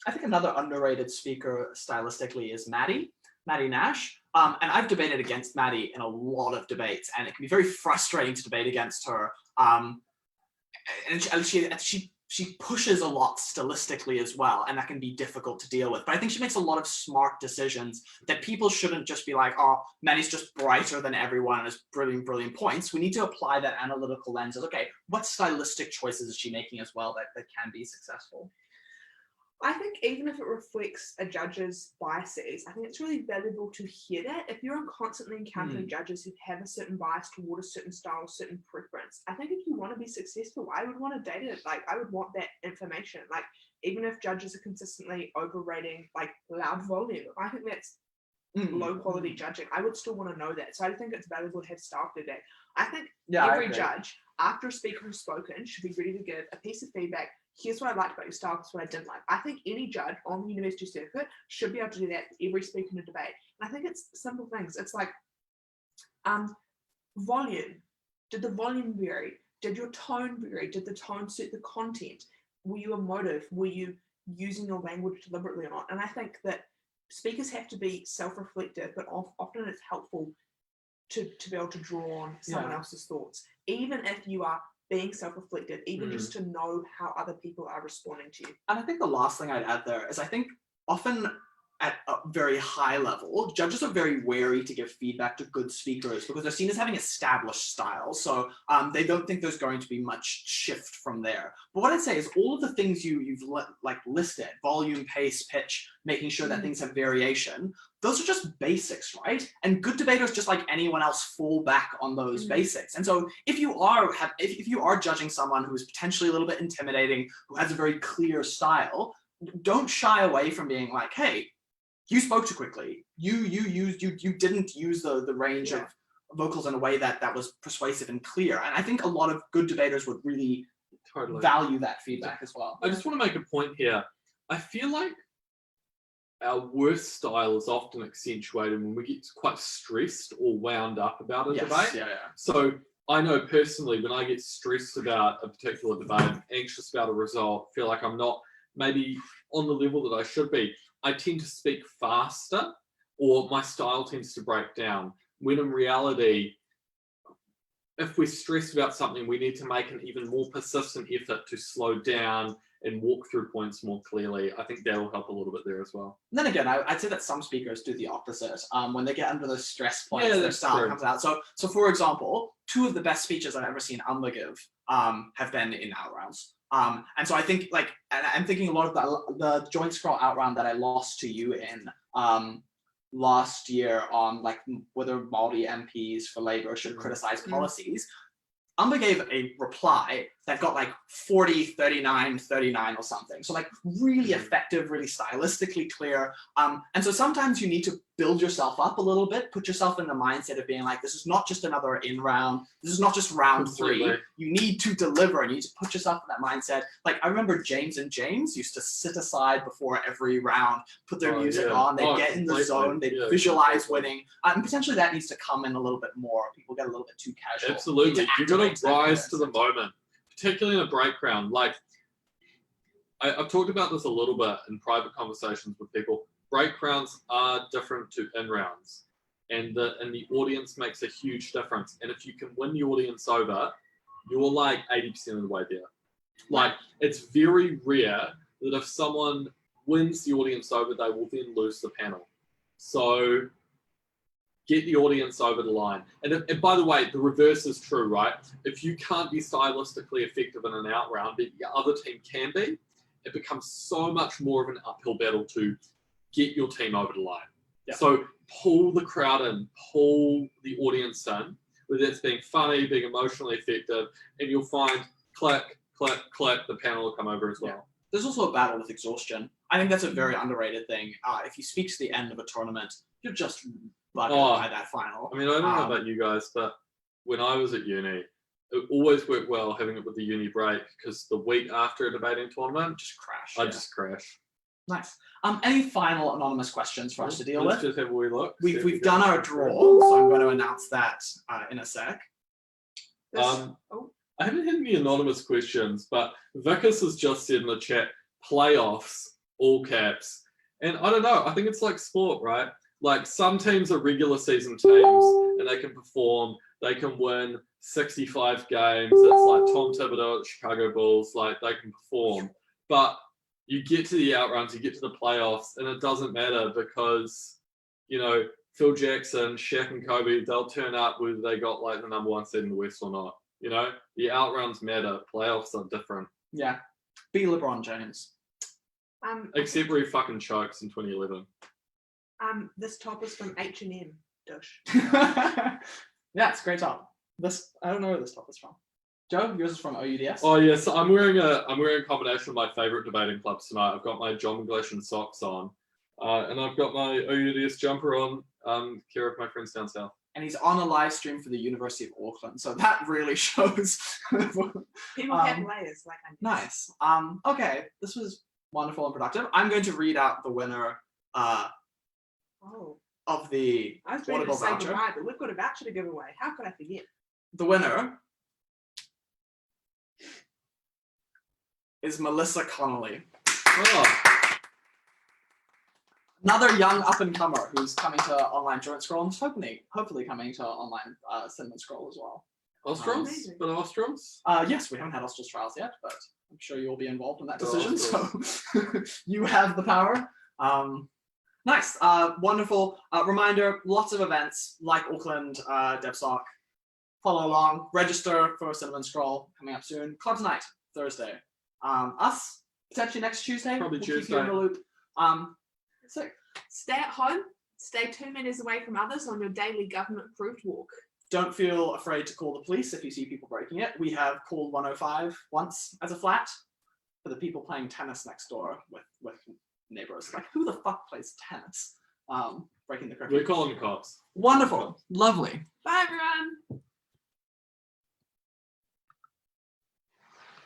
I think another underrated speaker stylistically is Maddie Nash. And I've debated against Maddie in a lot of debates, and it can be very frustrating to debate against her. And she pushes a lot stylistically as well, and that can be difficult to deal with. But I think she makes a lot of smart decisions that people shouldn't just be like, oh, Maddie's just brighter than everyone and has brilliant points. We need to apply that analytical lens of, okay, what stylistic choices is she making as well that can be successful? I think even if it reflects a judge's biases, I think it's really valuable to hear that. If you're constantly encountering judges who have a certain bias toward a certain style, a certain preference, I think if you want to be successful, I would want to date it. Like, I would want that information. Like, even if judges are consistently overrating, like, loud volume, I think that's low quality judging. I would still want to know that. So I think it's valuable to have style feedback. I think every judge, after a speaker has spoken, should be ready to give a piece of feedback. Here's what I liked about your style, here's what I didn't like. I think any judge on the university circuit should be able to do that for every speaker in a debate. And I think it's simple things. It's like volume. Did the volume vary? Did your tone vary? Did the tone suit the content? Were you emotive? Were you using your language deliberately or not? And I think that speakers have to be self-reflective, but often it's helpful to be able to draw on someone else's thoughts, even if you are being self-reflective, even just to know how other people are responding to you. And I think the last thing I'd add there is I think often at a very high level, judges are very wary to give feedback to good speakers because they're seen as having established style. So they don't think there's going to be much shift from there. But what I'd say is all of the things you've listed, volume, pace, pitch, making sure that things have variation, those are just basics, right? And good debaters, just like anyone else, fall back on those basics. And so if you are judging someone who is potentially a little bit intimidating, who has a very clear style, don't shy away from being like, hey, you spoke too quickly. You didn't use the range vocals in a way that was persuasive and clear. And I think a lot of good debaters would really Totally. value that feedback as well. I just want to make a point here. I feel like our worst style is often accentuated when we get quite stressed or wound up about a debate. Yeah. So I know personally when I get stressed about a particular debate, anxious about a result, feel like I'm not maybe on the level that I should be, I tend to speak faster or my style tends to break down. When in reality, if we're stressed about something, we need to make an even more persistent effort to slow down and walk through points more clearly. I think that'll help a little bit there as well. And then again, I'd say that some speakers do the opposite. When they get under those stress points, Yeah, their that's style true. comes out. So for example, 2 of the best speeches I've ever seen Amber give have been in out rounds. And so I think like, and I'm thinking a lot of the joint scroll out round that I lost to you in last year on like whether Māori MPs for Labour should criticize policies. Amber gave a reply that got like 40, 39, 39 or something. So like really effective, really stylistically clear. And so sometimes you need to build yourself up a little bit, put yourself in the mindset of being like, this is not just another in round. This is not just round 3. Completely. You need to deliver and you need to put yourself in that mindset. Like I remember James and James used to sit aside before every round, put their music yeah. on, they'd Oh, get in the completely. zone, they'd Yeah, visualize completely. winning. And potentially that needs to come in a little bit more. People get a little bit too casual. Absolutely. Need to You've got activate to that rise to the mindset. moment, particularly in a break round. Like, I've talked about this a little bit in private conversations with people. Break rounds are different to in rounds, and the audience makes a huge difference. And if you can win the audience over, you're like 80% of the way there. Like, it's very rare that if someone wins the audience over, they will then lose the panel. So get the audience over the line. And by the way, the reverse is true, right? If you can't be stylistically effective in an out round, but the other team can be, it becomes so much more of an uphill battle to get your team over the line. Yeah. So pull the crowd in, pull the audience in, whether it's being funny, being emotionally effective, and you'll find click, click, click, the panel will come over as well. Yeah. There's also a battle with exhaustion. I think that's a very underrated thing. If you speak to the end of a tournament, you're just buggered by that final. I mean, I don't know about you guys, but when I was at uni, it always worked well having it with the uni break because the week after a debating tournament, Just crash. I'd just crash. Nice. Any final anonymous questions for us to deal Let's with? just have a wee look. We've done our draw, so I'm going to announce that in a sec. I haven't had any anonymous questions, but Vickers has just said in the chat, playoffs, all caps. And I don't know, I think it's like sport, right? Like some teams are regular season teams and they can perform, they can win 65 games. It's like Tom Thibodeau at Chicago Bulls, like they can perform. But you get to the outruns, you get to the playoffs, and it doesn't matter because, you know, Phil Jackson, Shaq and Kobe, they'll turn up whether they got like the number 1 seed in the West or not. You know, the outruns matter. Playoffs are different. Yeah. Be LeBron James. Except where he fucking chokes in 2011. This top is from H&M. Dush. Yeah, it's a great top. I don't know where this top is from. Joe, yours is from OUDS. Oh yes, I'm wearing a combination of my favorite debating clubs tonight. I've got my John McGlashan socks on, and I've got my OUDS jumper on. Care of my friends down south. And he's on a live stream for the University of Auckland, so that really shows. People have layers like I Nice. Okay, this was wonderful and productive. I'm going to read out the winner of the I was ready to Audible say voucher. goodbye, but we've got a voucher to give away. How could I forget? The winner is Melissa Connolly. Oh, Another young up-and-comer who's coming to online Joint Scroll and hopefully coming to online Cinnamon Scroll as well. Ostroms? Amazing. But Ostroms? Yes, we haven't had Austral's trials yet, but I'm sure you'll be involved in that Oh, decision, of so you have the power. Nice, wonderful. Reminder, lots of events like Auckland, DevSoc. Follow along, register for Cinnamon Scroll coming up soon. Clubs Night, Thursday. Us, potentially next Tuesday. Probably We'll keep you in Tuesday. the loop. So Stay at home. Stay 2 meters away from others on your daily government-approved walk. don't feel afraid to call the police if you see people breaking it. We have called 105 once as a flat for the people playing tennis next door with neighbors. Like, who the fuck plays tennis? breaking the curfew. We call them cops. Wonderful. Lovely. Bye, everyone.